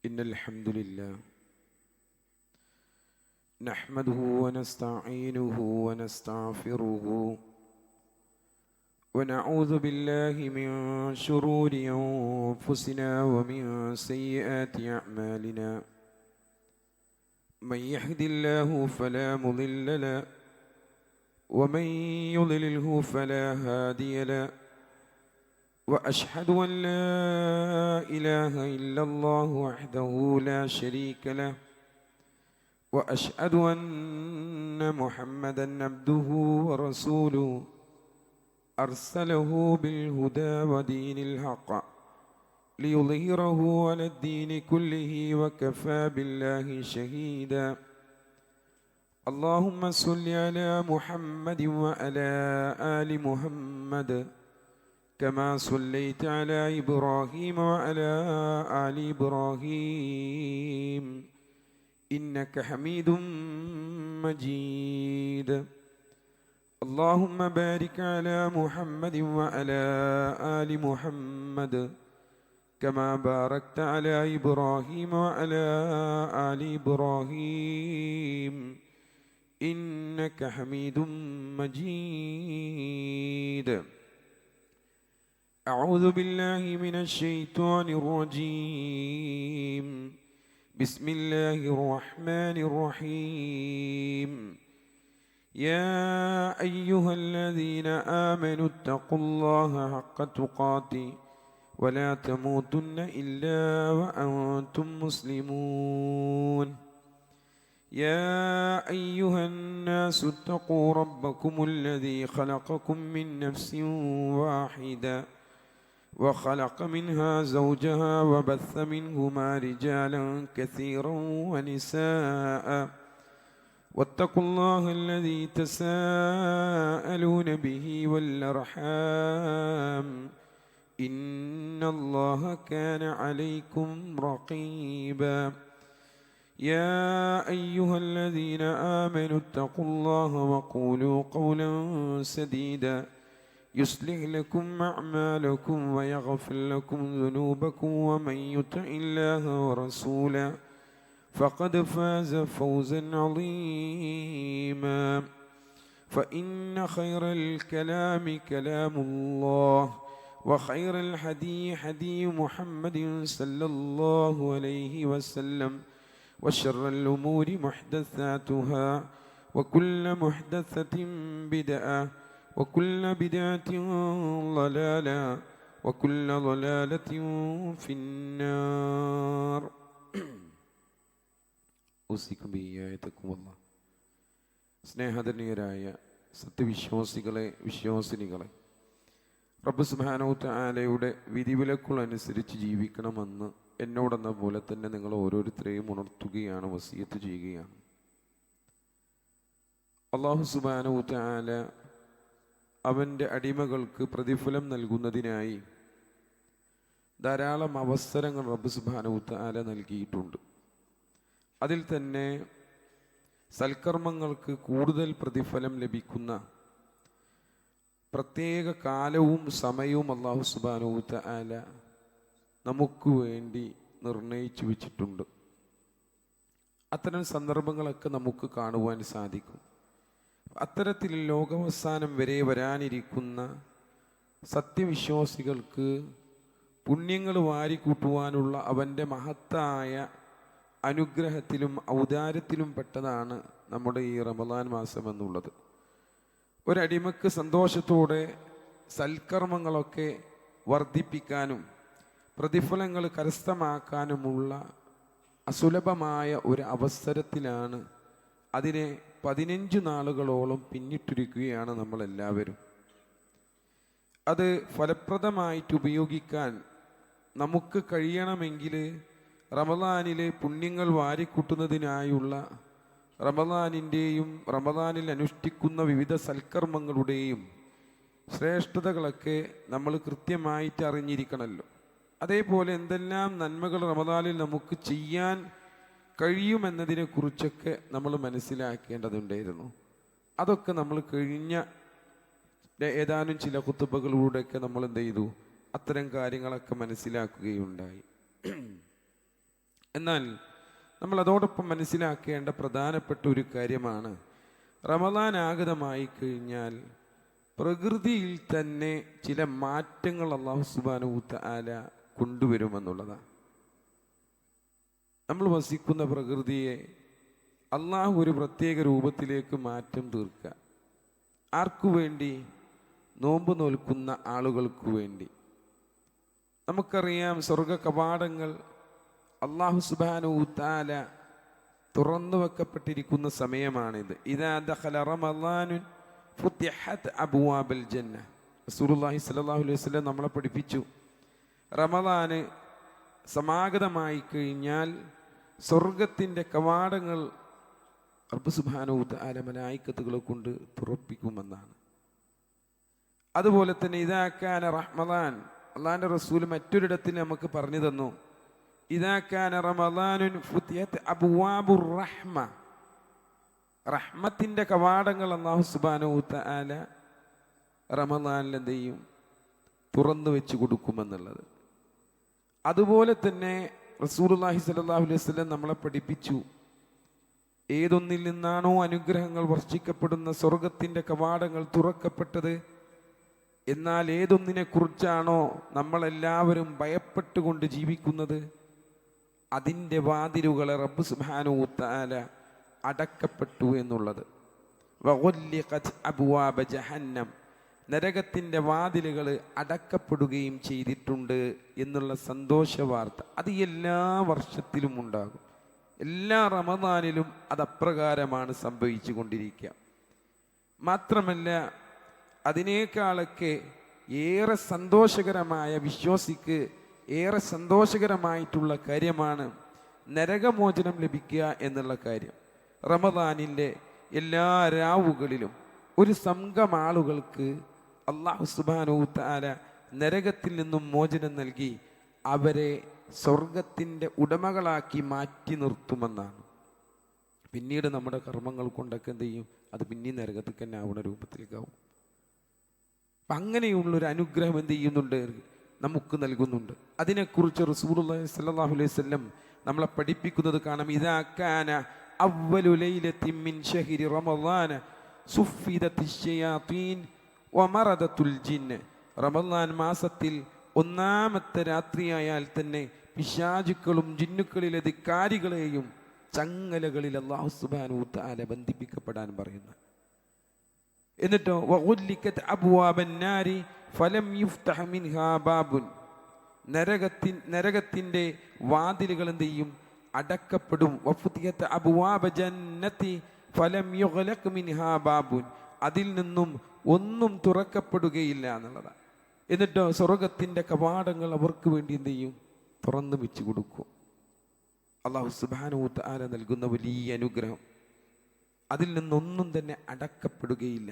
إن الحمد لله نحمده ونستعينه ونستغفره ونعوذ بالله من شرور أنفسنا ومن سيئات أعمالنا من يهد الله فلا مضل له ومن يضلله فلا هادي له وأشهد أن لا إله إلا الله وحده لا شريك له وأشهد أن محمدا عبده ورسوله أرسله بالهدى ودين الحق ليظهره على الدين كله وكفى بالله شهيدا اللهم صل على محمد وعلى آل محمد كما صليت على إبراهيم وعلى آل إبراهيم إنك حميد مجيد اللهم بارك على محمد وعلى آل محمد كما باركت على إبراهيم وعلى آل إبراهيم إنك حميد مجيد أعوذ بالله من الشيطان الرجيم بسم الله الرحمن الرحيم يا أيها الذين آمنوا اتقوا الله حق تقاته ولا تموتن إلا وأنتم مسلمون يا أيها الناس اتقوا ربكم الذي خلقكم من نفس واحدة وخلق منها زوجها وبث منهما رجالا كثيرا ونساء واتقوا الله الذي تساءلون به والأرحام إن الله كان عليكم رقيبا يا أيها الذين آمنوا اتقوا الله وقولوا قولا سديدا يصلح لكم أعمالكم ويغفر لكم ذنوبكم ومن يطع الله ورسوله فقد فاز فوزا عظيما فإن خير الكلام كلام الله وخير الهدي هدي محمد صلى الله عليه وسلم وشر الأمور محدثاتها وكل محدثة بدعة وكل بدعة ضلالة وكل ضلالة في النار أوصيكم بإياتكم الله സ്നേഹധന്യരായ സത്യവിശ്വാസികളെ വിശ്വാസിനികളെ റബ്ബ് സുബ്ഹാനഹു തആലയുടെ വിധിവിലക്കുകളനുസരിച്ച് ജീവിക്കണമെന്ന് എന്നോടെന്ന പോലെ തന്നെ നിങ്ങൾ ഓരോരുത്തരെയും ഉണർത്തുകയാണ്, വസിയത്ത് ചെയ്യുകയാണ്. അല്ലാഹു സുബ്ഹാനഹു തആല അവൻ്റെ അടിമകൾക്ക് പ്രതിഫലം നൽകുന്നതിനായി ധാരാളം അവസരങ്ങൾ റബ്ബ് സുബ്ഹാനഹു തആല നൽകിയിട്ടുണ്ട്. അതിൽ തന്നെ സൽക്കർമ്മങ്ങൾക്ക് കൂടുതൽ പ്രതിഫലം ലഭിക്കുന്ന പ്രത്യേക കാലവും സമയവും അല്ലാഹു സുബ്ഹാനഹു തആല നമുക്ക് വേണ്ടി നിർണയിച്ചു വെച്ചിട്ടുണ്ട്. അത്തരം സന്ദർഭങ്ങളൊക്കെ നമുക്ക് കാണുവാൻ സാധിക്കും. അത്തരത്തിൽ ലോകാവസാനം വരെ വരാനിരിക്കുന്ന സത്യവിശ്വാസികൾക്ക് പുണ്യങ്ങൾ വാരിക്കൂട്ടുവാനുള്ള അവൻ്റെ മഹത്തായ അനുഗ്രഹത്തിലും ഔദാര്യത്തിലും പെട്ടതാണ് നമ്മുടെ ഈ റമദാൻ മാസം എന്നുള്ളത്. ഒരടിമക്ക് സന്തോഷത്തോടെ സൽക്കർമ്മങ്ങളൊക്കെ വർദ്ധിപ്പിക്കാനും പ്രതിഫലങ്ങൾ കരസ്ഥമാക്കാനുമുള്ള അസുലഭമായ ഒരു അവസരത്തിലാണ്. അതിനെ 15 നാളുകളോളം പിന്നിട്ടിരിക്കുകയാണ് നമ്മളെല്ലാവരും. അത് ഫലപ്രദമായിട്ട് ഉപയോഗിക്കാൻ നമുക്ക് കഴിയണമെങ്കിൽ റമദാനിലെ പുണ്യങ്ങൾ വാരിക്കൂട്ടുന്നതിനായുള്ള റമദാനിൻ്റെയും റമദാനിൽ അനുഷ്ഠിക്കുന്ന വിവിധ സൽക്കർമ്മങ്ങളുടെയും ശ്രേഷ്ഠതകളൊക്കെ നമ്മൾ കൃത്യമായിട്ട് അറിഞ്ഞിരിക്കണമല്ലോ. അതേപോലെ എന്തെല്ലാം നന്മകൾ റമദാനിൽ നമുക്ക് ചെയ്യാൻ കഴിയുമെന്നതിനെക്കുറിച്ചൊക്കെ നമ്മൾ മനസ്സിലാക്കേണ്ടതുണ്ടായിരുന്നു. അതൊക്കെ നമ്മൾ കഴിഞ്ഞ ഏതാനും ചില ഖുതുബകളിലൂടെയൊക്കെ നമ്മൾ എന്ത് ചെയ്തു, അത്തരം കാര്യങ്ങളൊക്കെ മനസ്സിലാക്കുകയുണ്ടായി. എന്നാൽ നമ്മൾ അതോടൊപ്പം മനസ്സിലാക്കേണ്ട പ്രധാനപ്പെട്ട ഒരു കാര്യമാണ്, റമദാൻ ആഗതമായി കഴിഞ്ഞാൽ പ്രകൃതിയിൽ തന്നെ ചില മാറ്റങ്ങൾ അല്ലാഹു സുബ്ഹാനഹു വ തആല കൊണ്ടുവരുമെന്നുള്ളതാണ്. നമ്മൾ വസിക്കുന്ന പ്രകൃതിയെ അള്ളാഹു ഒരു പ്രത്യേക രൂപത്തിലേക്ക് മാറ്റം തീർക്കുക. ആർക്കു വേണ്ടി? നോമ്പ് നോൽക്കുന്ന ആളുകൾക്ക് വേണ്ടി. നമുക്കറിയാം, സ്വർഗ കവാടങ്ങൾ അല്ലാഹു സുബ്ഹാനഹു വ തആല തുറന്നു വെക്കപ്പെട്ടിരിക്കുന്ന സമയമാണിത്. ഇദാ ദഖല റമളാനുൻ ഫുതിഹത് അബ്വാബുൽ ജന്ന. റസൂലുള്ളാഹി സ്വല്ലല്ലാഹു അലൈഹി വസല്ലം നമ്മളെ പഠിപ്പിച്ചു, റമളാന് സമാഗതമായി കഴിഞ്ഞാൽ സ്വർഗത്തിൻ്റെ കവാടങ്ങൾ റബ്ബ് സുബ്ഹാനഹു വ തആല മലായികത്തുകളെ കൊണ്ട് തുറപ്പിക്കുമെന്നാണ്. അതുപോലെ തന്നെ ഇദാ കാന റമളാൻ, അല്ലാഹുവിൻ്റെ റസൂൽ മറ്റൊരിടത്തിൽ നമുക്ക് പറഞ്ഞു തന്നു, ഇദാ കാന റമളാനുൻ ഫുതിഹത് അബ്വാബുർ റഹ്മ. റഹ്മത്തിൻ്റെ കവാടങ്ങൾ അല്ലാഹു സുബ്ഹാനഹു വ തആല റമളാനിൽ എന്ത് ചെയ്യും? തുറന്നു വെച്ച് കൊടുക്കുമെന്നുള്ളത്. അതുപോലെ തന്നെ റസൂലുള്ളാഹി സ്വല്ലല്ലാഹു അലൈഹി വസല്ലം നമ്മളെ പഠിപ്പിച്ചു, ഏതൊന്നിൽ നിന്നാണോ അനുഗ്രഹങ്ങൾ വർഷിക്കപ്പെടുന്ന സ്വർഗത്തിൻ്റെ കവാടങ്ങൾ തുറക്കപ്പെട്ടത്, എന്നാൽ ഏതൊന്നിനെ കുറിച്ചാണോ നമ്മളെല്ലാവരും ഭയപ്പെട്ടുകൊണ്ട് ജീവിക്കുന്നത്, അതിൻ്റെ വാതിലുകളെ റബ്ബ് സുബ്ഹാനഹു വ തആല അടക്കപ്പെട്ടു എന്നുള്ളത്. വഗുല്ലിഖത് അബ്വാബ ജഹന്നം, നരകത്തിൻ്റെ വാതിലുകൾ അടക്കപ്പെടുകയും ചെയ്തിട്ടുണ്ട് എന്നുള്ള സന്തോഷ വാർത്ത. അത് എല്ലാ വർഷത്തിലും ഉണ്ടാകും, എല്ലാ റമദാനിലും അത് അപ്രകാരമാണ് സംഭവിച്ചു കൊണ്ടിരിക്കുക. മാത്രമല്ല, അതിനേക്കാളൊക്കെ ഏറെ സന്തോഷകരമായ, വിശ്വാസിക്ക് ഏറെ സന്തോഷകരമായിട്ടുള്ള കാര്യമാണ് നരകമോചനം ലഭിക്കുക എന്നുള്ള കാര്യം. റമദാനിൻ്റെ എല്ലാ രാവുകളിലും ഒരു സംഘം ആളുകൾക്ക് അല്ലാഹു സുബ്ഹാനഹു വ തആല നരകത്തിൽ നിന്നും മോചനം നൽകി അവരെ സ്വർഗത്തിൻ്റെ ഉടമകളാക്കി മാറ്റി നിർത്തുമെന്നാണ്. പിന്നീട് നമ്മുടെ കർമ്മങ്ങൾ കൊണ്ടൊക്കെ എന്ത് ചെയ്യും? അത് പിന്നീട് നരകത്തിൽ തന്നെ ആവുന്ന രൂപത്തിലേക്കാവും. അപ്പം അങ്ങനെയുള്ളൊരു അനുഗ്രഹം എന്ത് ചെയ്യുന്നുണ്ട്? നമുക്ക് നൽകുന്നുണ്ട്. അതിനെക്കുറിച്ച് റസൂലുള്ളാഹി സ്വല്ലല്ലാഹു അലൈഹി വസല്ലം നമ്മളെ പഠിപ്പിക്കുന്നത് കാണാം. ഇദാ കാന അവ്വലു ലൈലത്തിൻ മിൻ ശഹ്രി റമളാന സുഫിദത്തിശ് ശയാതീൻ വമറദത്തുൽ ജിന്ന്. റമളാൻ മാസത്തിൽ ഒന്നാമത്തെ രാത്രിയായാൽ തന്നെ പിശാചുക്കളും ജിന്നുക്കളിലെ ധിക്കാരികളെയും ചങ്ങലകളിൽ അല്ലാഹു സുബ്ഹാനഹു വ തആല ബന്ധിപ്പിക്കപ്പെടാൻ പറയുന്നു. എന്നിട്ടോ വഗുല്ലിഖത് അബ്വാബൻ നാരി ഫലം യുഫ്തഹ മിൻഹാ ബാബുൻ. നരകത്തിൻ്റെ വാതിലുകൾ എന്ത് ചെയ്യും? അടക്കപ്പെടും. വഫുതിഹത് അബ്വാബ ജന്നതി ഫലം യുഗ്ലഖ് മിൻഹാ ബാബുൻ. അതിൽ നിന്നും ഒന്നും തുറക്കപ്പെടുകയില്ല എന്നുള്ളതാണ്. എന്നിട്ടോ സ്വർഗത്തിൻ്റെ കവാടങ്ങൾ അവർക്ക് വേണ്ടി എന്ത് ചെയ്യും? തുറന്നു വെച്ച് കൊടുക്കും. അല്ലാഹു സുബ്ഹാനഹു വ തആല നൽകുന്ന വലിയ അനുഗ്രഹം. അതിൽ നിന്നൊന്നും തന്നെ അടക്കപ്പെടുകയില്ല.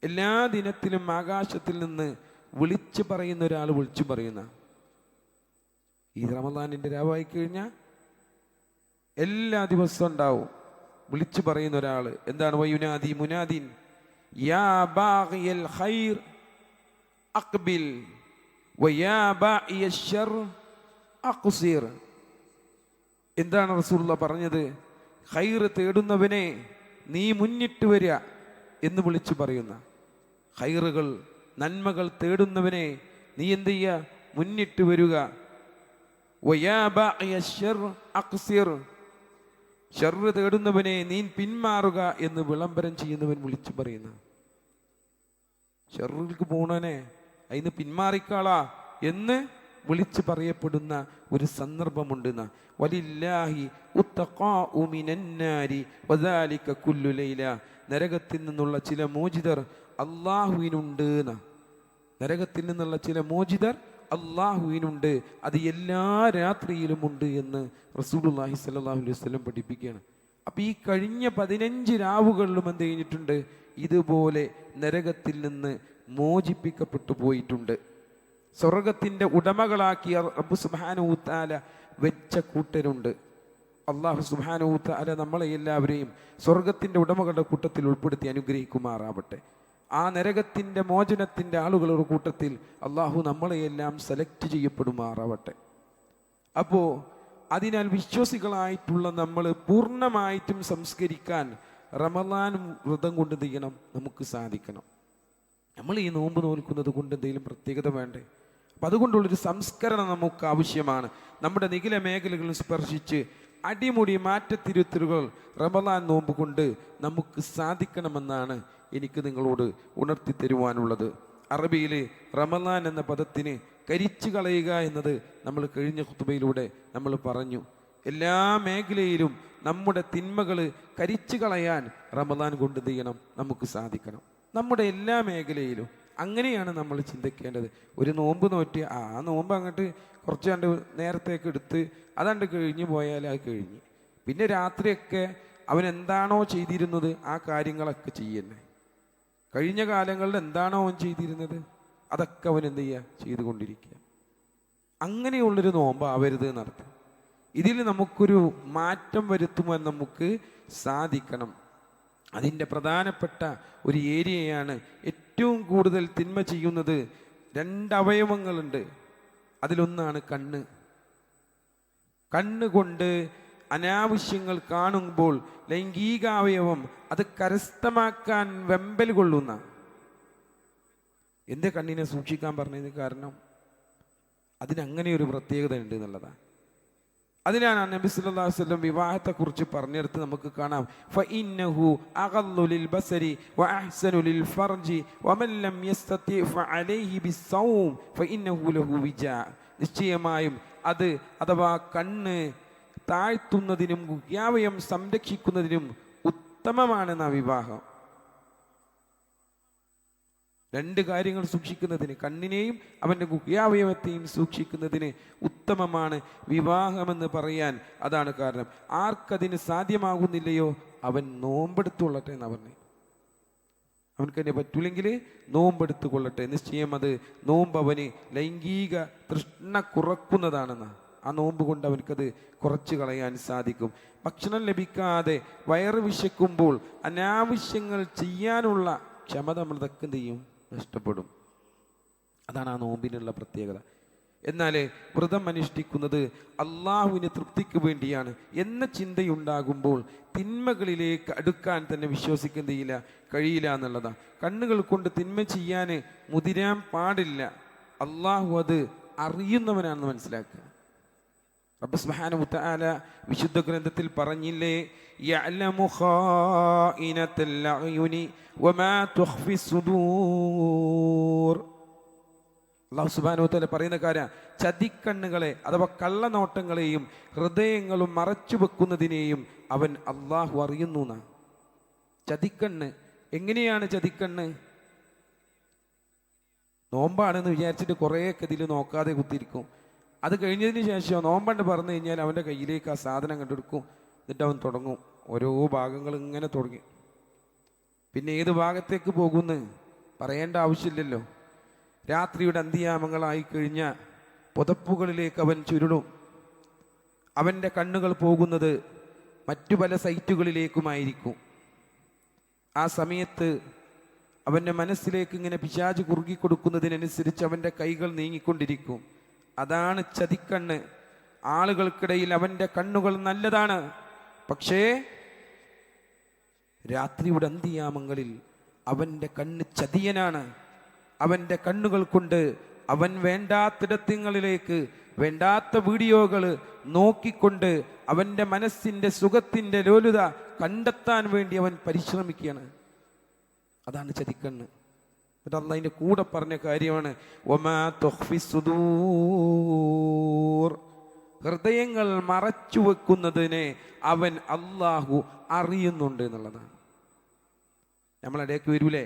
എല്ലാ ദിനത്തിലും ആകാശത്തിൽ നിന്ന് വിളിച്ചു പറയുന്ന ഒരാൾ വിളിച്ചു പറയുന്ന, ഈ റമദാനിൻ്റെ രാവായി കഴിഞ്ഞാൽ എല്ലാ ദിവസവും ഉണ്ടാവും വിളിച്ചു പറയുന്ന ഒരാൾ. എന്താണ്? വയുനാദി മുനാദിൻ യാ ബാഗിയൽ ഖൈർ അഖ്ബിൽ വയാ ബാഇയശ് ശർ അഖ്സിർ. എന്താണ് റസൂലുള്ളാഹി പറഞ്ഞത്? ഖൈർ തേടുന്നവനെ നീ മുന്നിട്ട് വരിക എന്ന് വിളിച്ചു പറയുന്ന, ഖൈറുകൾ നന്മകൾ തേടുന്നവനെ നീ എന്ത് ചെയ്യുക? മുന്നിട്ട് വരിക. വയാ ബാഇയശ് ശർ അഖ്സിർ, ഷർറ് തേടുന്നവനെ നീ പിന്മാറുക എന്ന് വിളംബരം ചെയ്യുന്നവൻ വിളിച്ചു പറയുന്ന, ഷർറിലേക്ക് പോണവനെ അതിന് പിന്മാറിക്കാളാ എന്ന് വിളിച്ചു പറയപ്പെടുന്ന ഒരു സന്ദർഭമുണ്ടെന്ന. വലില്ലാഹി ഉത്തഖാഉ മിനന്നാരി വദാലിക കുല്ലു ലൈല. നരകത്തിൽ നിന്നുള്ള ചില മോചിതർ അല്ലാഹുവിനുണ്ട്. നരകത്തിൽ നിന്നുള്ള ചില മോചിതർ അല്ലാഹുവിനുണ്ട്, അത് എല്ലാ രാത്രിയിലും ഉണ്ട് എന്ന് റസൂലുള്ളാഹി സ്വല്ലല്ലാഹു അലൈഹി വസല്ലം പഠിപ്പിക്കുകയാണ്. അപ്പം ഈ കഴിഞ്ഞ 15 രാവുകളിലും എന്ത് കഴിഞ്ഞിട്ടുണ്ട്? ഇതുപോലെ നരകത്തിൽ നിന്ന് മോചിപ്പിക്കപ്പെട്ടു പോയിട്ടുണ്ട്. സ്വർഗത്തിൻ്റെ ഉടമകളാക്കിയ റബ്ബ് സുബ്ഹാനഹു വ തആല വെച്ച കൂട്ടരുണ്ട്. അല്ലാഹു സുബ്ഹാനഹു വ തആല നമ്മളെ എല്ലാവരെയും സ്വർഗത്തിൻ്റെ ഉടമകളുടെ കൂട്ടത്തിൽ ഉൾപ്പെടുത്തി അനുഗ്രഹിക്കുമാറാവട്ടെ. ആ നരകത്തിൻ്റെ മോചനത്തിൻ്റെ ആളുകളുടെ കൂട്ടത്തിൽ അല്ലാഹു നമ്മളെയെല്ലാം സെലക്ട് ചെയ്യപ്പെടുമാറാവട്ടെ. അപ്പോൾ അതിനാൽ വിശ്വാസികളായിട്ടുള്ള നമ്മൾ പൂർണ്ണമായിട്ടും സംസ്കരിക്കാൻ റമദാൻ വ്രതം കൊണ്ട് എന്ത് ചെയ്യണം? നമുക്ക് സാധിക്കണം. നമ്മൾ ഈ നോമ്പ് നോൽക്കുന്നത് കൊണ്ട് എന്തെങ്കിലും പ്രത്യേകത വേണ്ടേ? അപ്പം അതുകൊണ്ടുള്ളൊരു സംസ്കരണം നമുക്ക് ആവശ്യമാണ്. നമ്മുടെ നിഖില മേഖലകളിൽ സ്പർശിച്ച് അടിമുടി മാറ്റത്തിരുത്തലുകൾ റമദാൻ നോമ്പ് കൊണ്ട് നമുക്ക് സാധിക്കണമെന്നാണ് എനിക്ക് നിങ്ങളോട് ഉണർത്തി തരുവാനുള്ളത്. അറബിയിൽ റമദാൻ എന്ന പദത്തിന് കരിച്ചു കളയുക എന്നത് നമ്മൾ കഴിഞ്ഞ ഖുതുബയിലൂടെ നമ്മൾ പറഞ്ഞു. എല്ലാ മേഖലയിലും നമ്മുടെ തിന്മകൾ കരിച്ചു കളയാൻ റമദാൻ കൊണ്ട് ചെയ്യണം നമുക്ക് സാധിക്കണം. നമ്മുടെ എല്ലാ മേഖലയിലും അങ്ങനെയാണ് നമ്മൾ ചിന്തിക്കേണ്ടത്. ഒരു നോമ്പ് നോറ്റി ആ നോമ്പ് അങ്ങോട്ട് കുറച്ച് കണ്ട് നേരത്തേക്ക് എടുത്ത് അതണ്ട് കഴിഞ്ഞു പോയാൽ അത് കഴിഞ്ഞ്, പിന്നെ രാത്രിയൊക്കെ അവൻ എന്താണോ ചെയ്തിരുന്നത് ആ കാര്യങ്ങളൊക്കെ ചെയ്യുന്നേ. കഴിഞ്ഞ കാലങ്ങളിൽ എന്താണോ അവൻ ചെയ്തിരുന്നത് അതൊക്കെ അവൻ എന്ത് ചെയ്യുക? ചെയ്തുകൊണ്ടിരിക്കുക. അങ്ങനെയുള്ളൊരു നോമ്പാവരുത് എന്നർത്ഥം. ഇതിൽ നമുക്കൊരു മാറ്റം വരുത്തുവാൻ നമുക്ക് സാധിക്കണം. അതിൻ്റെ പ്രധാനപ്പെട്ട ഒരു ഏരിയയാണ് ഏറ്റവും കൂടുതൽ തിന്മ ചെയ്യുന്നത്. 2 അവയവങ്ങളുണ്ട്. അതിലൊന്നാണ് കണ്ണ്. കണ്ണുകൊണ്ട് അനാവശ്യങ്ങൾ കാണുമ്പോൾ ലൈംഗികാവയവം അത് കരസ്ഥമാക്കാൻ വെമ്പൽ കൊള്ളുന്ന. എൻ്റെ കണ്ണിനെ സൂക്ഷിക്കാൻ പറഞ്ഞതിന് കാരണം അതിനങ്ങനെ ഒരു പ്രത്യേകത ഉണ്ട് എന്നുള്ളതാണ്. അതിനാണ് നബി സല്ലല്ലാഹു അലൈഹി വസല്ലം വിവാഹത്തെക്കുറിച്ച് പറഞ്ഞെടുത്ത് നമുക്ക് കാണാം. ഫഇന്നഹു അഗല്ലു ലിൽ ബസരി വഅഹ്സനു ലിൽ ഫർജി വമൻ ലം യസ്തതി ഫഅലൈഹി ബിസ്സൗം ഫഇന്നഹു ലഹു വിജാ. നിശ്ചയമായും അത് അഥവാ കണ്ണ് താഴ്ത്തുന്നതിനും ഗുഹ്യാവയം സംരക്ഷിക്കുന്നതിനും ഉത്തമമാണെന്ന വിവാഹം. 2 കാര്യങ്ങൾ സൂക്ഷിക്കുന്നതിന്, കണ്ണിനെയും അവൻ്റെ ഗുഹ്യാവയവത്തെയും സൂക്ഷിക്കുന്നതിന് ഉത്തമമാണ് വിവാഹമെന്ന് പറയാൻ അതാണ് കാരണം. ആർക്കതിന് സാധ്യമാകുന്നില്ലയോ അവൻ നോമ്പെടുത്തുകൊള്ളട്ടെ എന്നാ പറഞ്ഞു. അവൻക്കതിനെ പറ്റൂലെങ്കിൽ നോമ്പെടുത്തു കൊള്ളട്ടെ. നിശ്ചയം അത് നോമ്പ് അവന് ലൈംഗിക തൃഷ്ണ കുറക്കുന്നതാണെന്ന്. ആ നോമ്പ് കൊണ്ട് അവനക്കത് കുറച്ച് കളയാൻ സാധിക്കും. ഭക്ഷണം ലഭിക്കാതെ വയറ് വിശക്കുമ്പോൾ അനാവശ്യങ്ങൾ ചെയ്യാനുള്ള ക്ഷമത നമ്മളതൊക്കെ എന്ത് ചെയ്യും? നഷ്ടപ്പെടും. അതാണ് ആ നോമ്പിനുള്ള പ്രത്യേകത. എന്നാൽ വ്രതം അനുഷ്ഠിക്കുന്നത് അള്ളാഹുവിന് തൃപ്തിക്ക് വേണ്ടിയാണ് എന്ന ചിന്തയുണ്ടാകുമ്പോൾ തിന്മകളിലേക്ക് അടുക്കാൻ തന്നെ വിശ്വസിക്കുന്നില്ല, കഴിയില്ല എന്നുള്ളതാണ്. കണ്ണുകൾ കൊണ്ട് തിന്മ ചെയ്യാൻ മുതിരാൻ പാടില്ല. അള്ളാഹു അത് അറിയുന്നവനാണെന്ന് മനസ്സിലാക്കുക. റബ്ബ് സുബ്ഹാനഹു വ തആല വിശുദ്ധ ഗ്രന്ഥത്തിൽ പറഞ്ഞില്ലേ, യഅലമു ഖായിനത്തൽ അയുനി വമാ തുഖ്ഫി സുദൂർ. അല്ലാഹു സുബ്ഹാനഹു വ തആല പറയുന്ന കാര്യം ചതിക്കണ്ണുകളെ അഥവാ കള്ളനോട്ടങ്ങളെയും ഹൃദയങ്ങളും മറച്ചു വെക്കുന്നതിനെയും അവൻ അള്ളാഹു അറിയുന്നു എന്നാ. ചതിക്കണ്ണ് എങ്ങനെയാണ്? ചതിക്കണ്ണ് നോമ്പാണെന്ന് വിചാരിച്ചിട്ട് കുറേയൊക്കെ ഇതിൽ നോക്കാതെ കുത്തിരിക്കും. അത് കഴിഞ്ഞതിന് ശേഷം നോമ്പണ്ട് പറഞ്ഞു കഴിഞ്ഞാൽ അവൻ്റെ കയ്യിലേക്ക് ആ സാധനം കണ്ടെടുക്കും. എന്നിട്ട് അവൻ തുടങ്ങും ഓരോ ഭാഗങ്ങൾ ഇങ്ങനെ തുടങ്ങി. പിന്നെ ഏത് ഭാഗത്തേക്ക് പോകുമെന്ന് പറയേണ്ട ആവശ്യമില്ലല്ലോ. രാത്രിയുടെ അന്ത്യയാമങ്ങളായി കഴിഞ്ഞ പുതപ്പുകളിലേക്ക് അവൻ ചുരുളും. അവൻ്റെ കണ്ണുകൾ പോകുന്നത് മറ്റു പല സൈറ്റുകളിലേക്കുമായിരിക്കും. ആ സമയത്ത് അവൻ്റെ മനസ്സിലേക്ക് ഇങ്ങനെ പിശാച് കുറുകി കൊടുക്കുന്നതിനനുസരിച്ച് അവൻ്റെ കൈകൾ നീങ്ങിക്കൊണ്ടിരിക്കും. അതാണ് ചതിക്കണ്ണ്. ആളുകൾക്കിടയിൽ അവൻ്റെ കണ്ണുകൾ നല്ലതാണ്. പക്ഷേ രാത്രിയുടെ അന്ത്യയാമങ്ങളിൽ അവൻ്റെ കണ്ണ് ചതിയനാണ്. അവൻ്റെ കണ്ണുകൾ കൊണ്ട് അവൻ വേണ്ടാത്തിടത്തിങ്ങളിലേക്ക് വേണ്ടാത്ത വീഡിയോകൾ നോക്കിക്കൊണ്ട് അവൻ്റെ മനസ്സിൻ്റെ സുഖത്തിൻ്റെ ലോലുത കണ്ടെത്താൻ വേണ്ടി അവൻ പരിശ്രമിക്കുകയാണ്. അതാണ് ചതിക്കണ്ണ്. എന്നിട്ട് അള്ളാഹ് അതിൻ്റെ കൂടെ പറഞ്ഞ കാര്യമാണ് വമാ തുഖ്ഫി സുദൂർ. ഹൃദയങ്ങൾ മറച്ചു വെക്കുന്നതിനെ അവൻ അള്ളാഹു അറിയുന്നുണ്ട് എന്നുള്ളതാണ്. നമ്മളിടയ്ക്ക് വരൂലേ,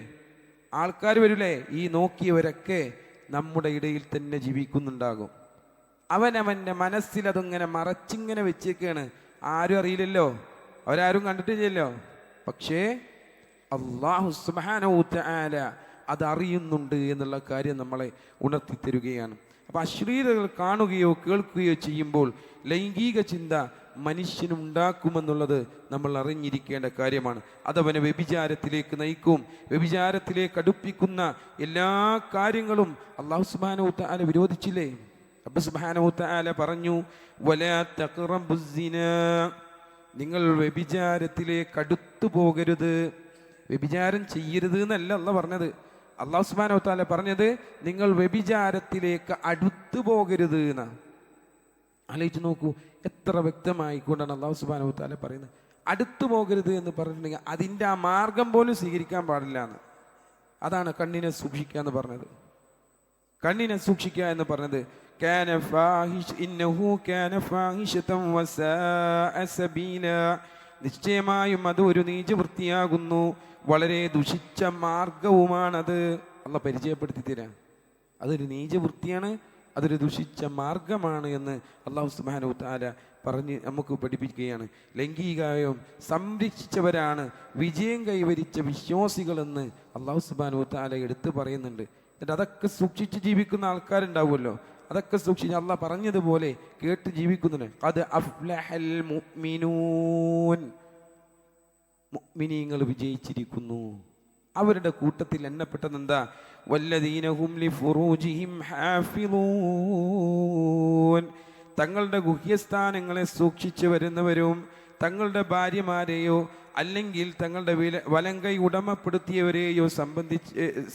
ആൾക്കാർ വരൂലേ, ഈ നോക്കിയവരൊക്കെ നമ്മുടെ ഇടയിൽ തന്നെ ജീവിക്കുന്നുണ്ടാകും. അവനവൻ്റെ മനസ്സിൽ അതിങ്ങനെ മറച്ചിങ്ങനെ വെച്ചേക്കാണ്. ആരും അറിയില്ലല്ലോ, അവരാരും കണ്ടിട്ടില്ലല്ലോ. പക്ഷേ അല്ലാഹു സുബ്ഹാനഹു വ തആല അതറിയുന്നുണ്ട് എന്നുള്ള കാര്യം നമ്മളെ ഉണർത്തി തരുകയാണ്. അപ്പം അശ്ലീലതകൾ കാണുകയോ കേൾക്കുകയോ ചെയ്യുമ്പോൾ ലൈംഗിക ചിന്ത മനുഷ്യനുണ്ടാക്കുമെന്നുള്ളത് നമ്മൾ അറിഞ്ഞിരിക്കേണ്ട കാര്യമാണ്. അതവനെ വ്യഭിചാരത്തിലേക്ക് നയിക്കും. വ്യഭിചാരത്തിലേക്ക് അടുപ്പിക്കുന്ന എല്ലാ കാര്യങ്ങളും അല്ലാഹു സുബ്ഹാനഹു വ തആല വിരോധിച്ചില്ലേ? റബ്ബ് സുബ്ഹാനഹു വ തആല പറഞ്ഞു, വലാ തഖറബുസ്സിനാ, നിങ്ങൾ വ്യഭിചാരത്തിലേക്ക് അടുത്തു പോകരുത്. വ്യഭിചാരം ചെയ്യരുത് എന്നല്ല അല്ലാഹ് പറഞ്ഞത്. അല്ലാഹു സുബ്ഹാനഹു വ തആല പറഞ്ഞത് നിങ്ങൾ വ്യഭിചാരത്തിലേക്ക് അടുത്തു പോകരുത് എന്നാണ്. ആലോചിച്ച് നോക്കൂ, എത്ര വ്യക്തമായിക്കൊണ്ടാണ് അല്ലാഹു സുബ്ഹാനഹു വ തആല പറയുന്നത്. അടുത്തു പോകരുത് എന്ന് പറഞ്ഞിട്ടുണ്ടെങ്കിൽ അതിൻ്റെ ആ മാർഗം പോലും സ്വീകരിക്കാൻ പാടില്ല എന്ന്. അതാണ് കണ്ണിനെ സൂക്ഷിക്കുക എന്ന് പറഞ്ഞത്. കണ്ണിനെ സൂക്ഷിക്കുക എന്ന് പറഞ്ഞത് നിശ്ചയമായും അത് ഒരു നീച വൃത്തിയാകുന്നു, വളരെ ദുഷിച്ച മാർഗവുമാണത്. അള്ളാഹ് പരിചയപ്പെടുത്തി തരാം. അതൊരു നീച വൃത്തിയാണ്, അതൊരു ദുഷിച്ച മാർഗമാണ് എന്ന് അല്ലാഹു സുബ്ഹാനഹു വ തആല പറഞ്ഞ് നമുക്ക് പഠിപ്പിക്കുകയാണ്. ലൈംഗികായം സംരക്ഷിച്ചവരാണ് വിജയം കൈവരിച്ച വിശ്വാസികളെന്ന് അല്ലാഹു സുബ്ഹാനഹു വ തആല എടുത്തു പറയുന്നുണ്ട്. എന്നിട്ട് അതൊക്കെ സൂക്ഷിച്ച് ജീവിക്കുന്ന ആൾക്കാരുണ്ടാവുമല്ലോ, അതൊക്കെ സൂക്ഷിച്ച് അള്ളാഹ് പറഞ്ഞതുപോലെ കേട്ട് ജീവിക്കുന്നുണ്ട്. ഖദ് അഫ്ലഹൽ മുഅ്മിനൂൻ, മുഅ്മിനീങ്ങൾ വിജയിച്ചിരിക്കുന്നു. അവരുടെ കൂട്ടത്തിൽ എണ്ണപ്പെട്ടത് എന്താ? വല്ലദീന ഹും ലിഫുറൂജിഹിം ഹാഫിളൂൻ, തങ്ങളുടെ ഗുഹ്യസ്ഥാനങ്ങളെ സൂക്ഷിച്ചു വരുന്നവരും തങ്ങളുടെ ഭാര്യമാരെയോ അല്ലെങ്കിൽ തങ്ങളുടെ വലങ്കൈ ഉടമപ്പെടുത്തിയവരെയോ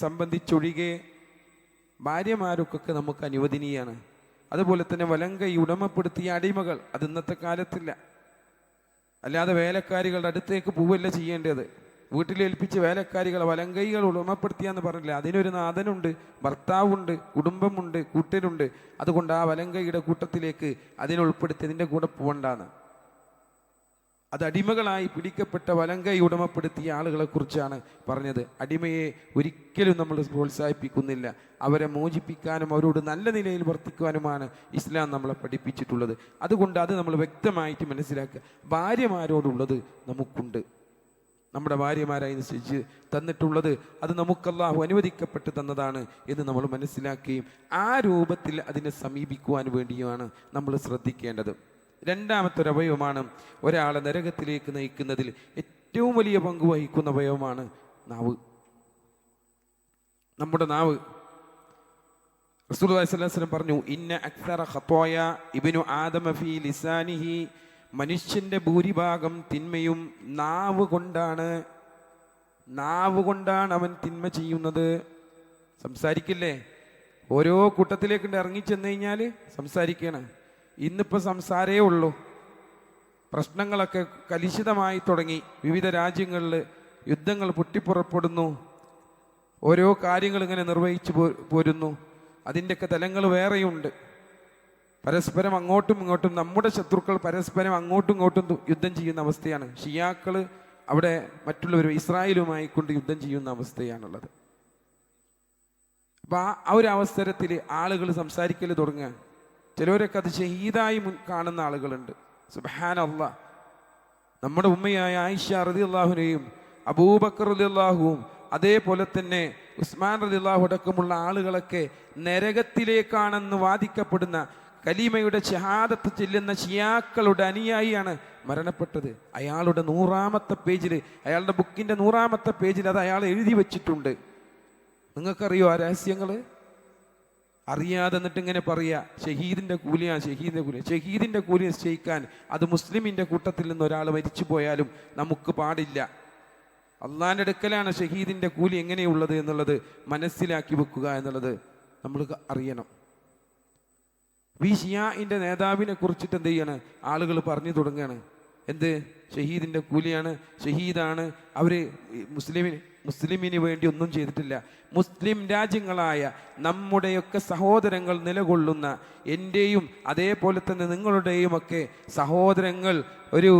സംബന്ധിച്ചൊഴികെ, ഭാര്യമാർക്കൊക്കെ നമുക്ക് അനുവദനീയാണ്. അതുപോലെ തന്നെ വലങ്കൈ ഉടമപ്പെടുത്തിയ അടിമകൾ, അത് ഇന്നത്തെ കാലത്തില്ല. അല്ലാതെ വേലക്കാരികളുടെ അടുത്തേക്ക് പോവല്ല ചെയ്യേണ്ടത്. വീട്ടിലേൽപ്പിച്ച് വേലക്കാരികളെ വലങ്കൈകൾ ഉടമപ്പെടുത്തിയാന്ന് പറഞ്ഞില്ല. അതിനൊരു നാഥനുണ്ട്, ഭർത്താവുണ്ട്, കുടുംബമുണ്ട്, കൂട്ടരുണ്ട്. അതുകൊണ്ട് ആ വലങ്കൈയുടെ കൂട്ടത്തിലേക്ക് അതിനുൾപ്പെടുത്തിയതിൻ്റെ കൂടെ പോകണ്ടാന്ന്. അത് അടിമകളായി പിടിക്കപ്പെട്ട വലങ്കൈ ഉടമപ്പെടുത്തിയ ആളുകളെ കുറിച്ചാണ് പറഞ്ഞത്. അടിമയെ ഒരിക്കലും നമ്മൾ പ്രോത്സാഹിപ്പിക്കുന്നില്ല. അവരെ മോചിപ്പിക്കാനും അവരോട് നല്ല നിലയിൽ വർത്തിക്കുവാനുമാണ് ഇസ്ലാം നമ്മളെ പഠിപ്പിച്ചിട്ടുള്ളത്. അതുകൊണ്ട് അത് നമ്മൾ വ്യക്തമായിട്ട് മനസ്സിലാക്കുക. ഭാര്യമാരോടുള്ളത് നമുക്കുണ്ട്, നമ്മുടെ ഭാര്യമാരായി നിശ്ചയിച്ച് തന്നിട്ടുള്ളത് അത് നമുക്ക് അല്ലാഹു അനുവദിക്കപ്പെട്ട് തന്നതാണ് എന്ന് നമ്മൾ മനസ്സിലാക്കുകയും ആ രൂപത്തിൽ അതിനെ സമീപിക്കുവാൻ വേണ്ടിയുമാണ് നമ്മൾ ശ്രദ്ധിക്കേണ്ടത്. രണ്ടാമത്തെ ഒരു അവയവമാണ് ഒരാളെ നരകത്തിലേക്ക് നയിക്കുന്നതിൽ ഏറ്റവും വലിയ പങ്ക് വഹിക്കുന്ന അവയവമാണ് നാവ്. നമ്മുടെ നാവ്. റസൂലുള്ളാഹി സ്വല്ലല്ലാഹു അലൈഹി വസല്ലം പറഞ്ഞു, ഇന്ന അക്സറ ഖത്വായ ഇബ്നു ആദമ ഫീ ലിസാനിഹി, മനുഷ്യന്റെ ഭൂരിഭാഗം തിന്മയും നാവ് കൊണ്ടാണ്. നാവ് കൊണ്ടാണ് അവൻ തിന്മ ചെയ്യുന്നത്. സംസാരിക്കില്ലേ? ഓരോ കൂട്ടത്തിലേക്ക് ഇറങ്ങിച്ചെന്ന് കഴിഞ്ഞാൽ സംസാരിക്കണം. ഇന്നിപ്പോൾ സംസാരേ ഉള്ളൂ. പ്രശ്നങ്ങളൊക്കെ കലുഷിതമായി തുടങ്ങി. വിവിധ രാജ്യങ്ങളിൽ യുദ്ധങ്ങൾ പൊട്ടിപ്പുറപ്പെടുന്നു. ഓരോ കാര്യങ്ങൾ ഇങ്ങനെ നിർവഹിച്ചു പോരുന്നു. അതിൻ്റെയൊക്കെ തലങ്ങൾ വേറെയുണ്ട്. പരസ്പരം അങ്ങോട്ടും ഇങ്ങോട്ടും, നമ്മുടെ ശത്രുക്കൾ പരസ്പരം അങ്ങോട്ടും ഇങ്ങോട്ടും യുദ്ധം ചെയ്യുന്ന അവസ്ഥയാണ്. ഷിയാക്കൾ അവിടെ മറ്റുള്ളവരും ഇസ്രായേലുമായി കൊണ്ട് യുദ്ധം ചെയ്യുന്ന അവസ്ഥയാണുള്ളത്. അപ്പം ആ ഒരു അവസരത്തിൽ ആളുകൾ സംസാരിക്കൽ തുടങ്ങുക. ചിലവരൊക്കെ അത് ഷഹീദായി കാണുന്ന ആളുകളുണ്ട്. സുബ്ഹാനല്ലാഹ്. നമ്മുടെ ഉമ്മയായ ആയിഷ റളിയല്ലാഹുവിനെയും അബൂബക്കർ റളിയല്ലാഹുവും അതേപോലെ തന്നെ ഉസ്മാൻ റളിയല്ലാഹു അടക്കമുള്ള ആളുകളൊക്കെ നരകത്തിലേക്കാണെന്ന് വാദിക്കപ്പെടുന്ന കലീമയുടെ ഷഹാദത്ത് ചെല്ലുന്ന ഷിയാക്കളുടെ അനുയായിയാണ് മരണപ്പെട്ടത്. അയാളുടെ 100-ാമത്തെ പേജിൽ, അയാളുടെ ബുക്കിൻ്റെ 100-ാമത്തെ പേജിൽ അത് അയാൾ എഴുതി വച്ചിട്ടുണ്ട്. നിങ്ങൾക്കറിയോ ആ രഹസ്യങ്ങൾ? അറിയാതെ എന്നിട്ട് ഇങ്ങനെ പറയുക, ഷഹീദിൻ്റെ കൂലിയാണ്, ഷഹീദിൻ്റെ കൂലി. ഷഹീദിൻ്റെ കൂലി നിശ്ചയിക്കാൻ അത് മുസ്ലിമിൻ്റെ കൂട്ടത്തിൽ നിന്ന് ഒരാൾ മരിച്ചു പോയാലും നമുക്ക് പാടില്ല. അള്ളാൻ്റെ അടുക്കലാണ് ഷഹീദിൻ്റെ കൂലി എങ്ങനെയുള്ളത് എന്നുള്ളത് മനസ്സിലാക്കി വെക്കുക എന്നുള്ളത് നമ്മൾ അറിയണം. ഷിയാഇന്റെ നേതാവിനെ കുറിച്ചിട്ട് എന്ത് ചെയ്യാണ്? ആളുകൾ പറഞ്ഞു തുടങ്ങുകയാണ്. എന്ത്? ഷഹീദിൻ്റെ കൂലിയാണ്, ഷഹീദാണ്. അവർ മുസ്ലിമിന് വേണ്ടി ഒന്നും ചെയ്തിട്ടില്ല. മുസ്ലിം രാജ്യങ്ങളായ നമ്മുടെയൊക്കെ സഹോദരങ്ങൾ നിലകൊള്ളുന്ന, എൻ്റെയും അതേപോലെ തന്നെ നിങ്ങളുടെയും ഒക്കെ സഹോദരങ്ങൾ ഒരു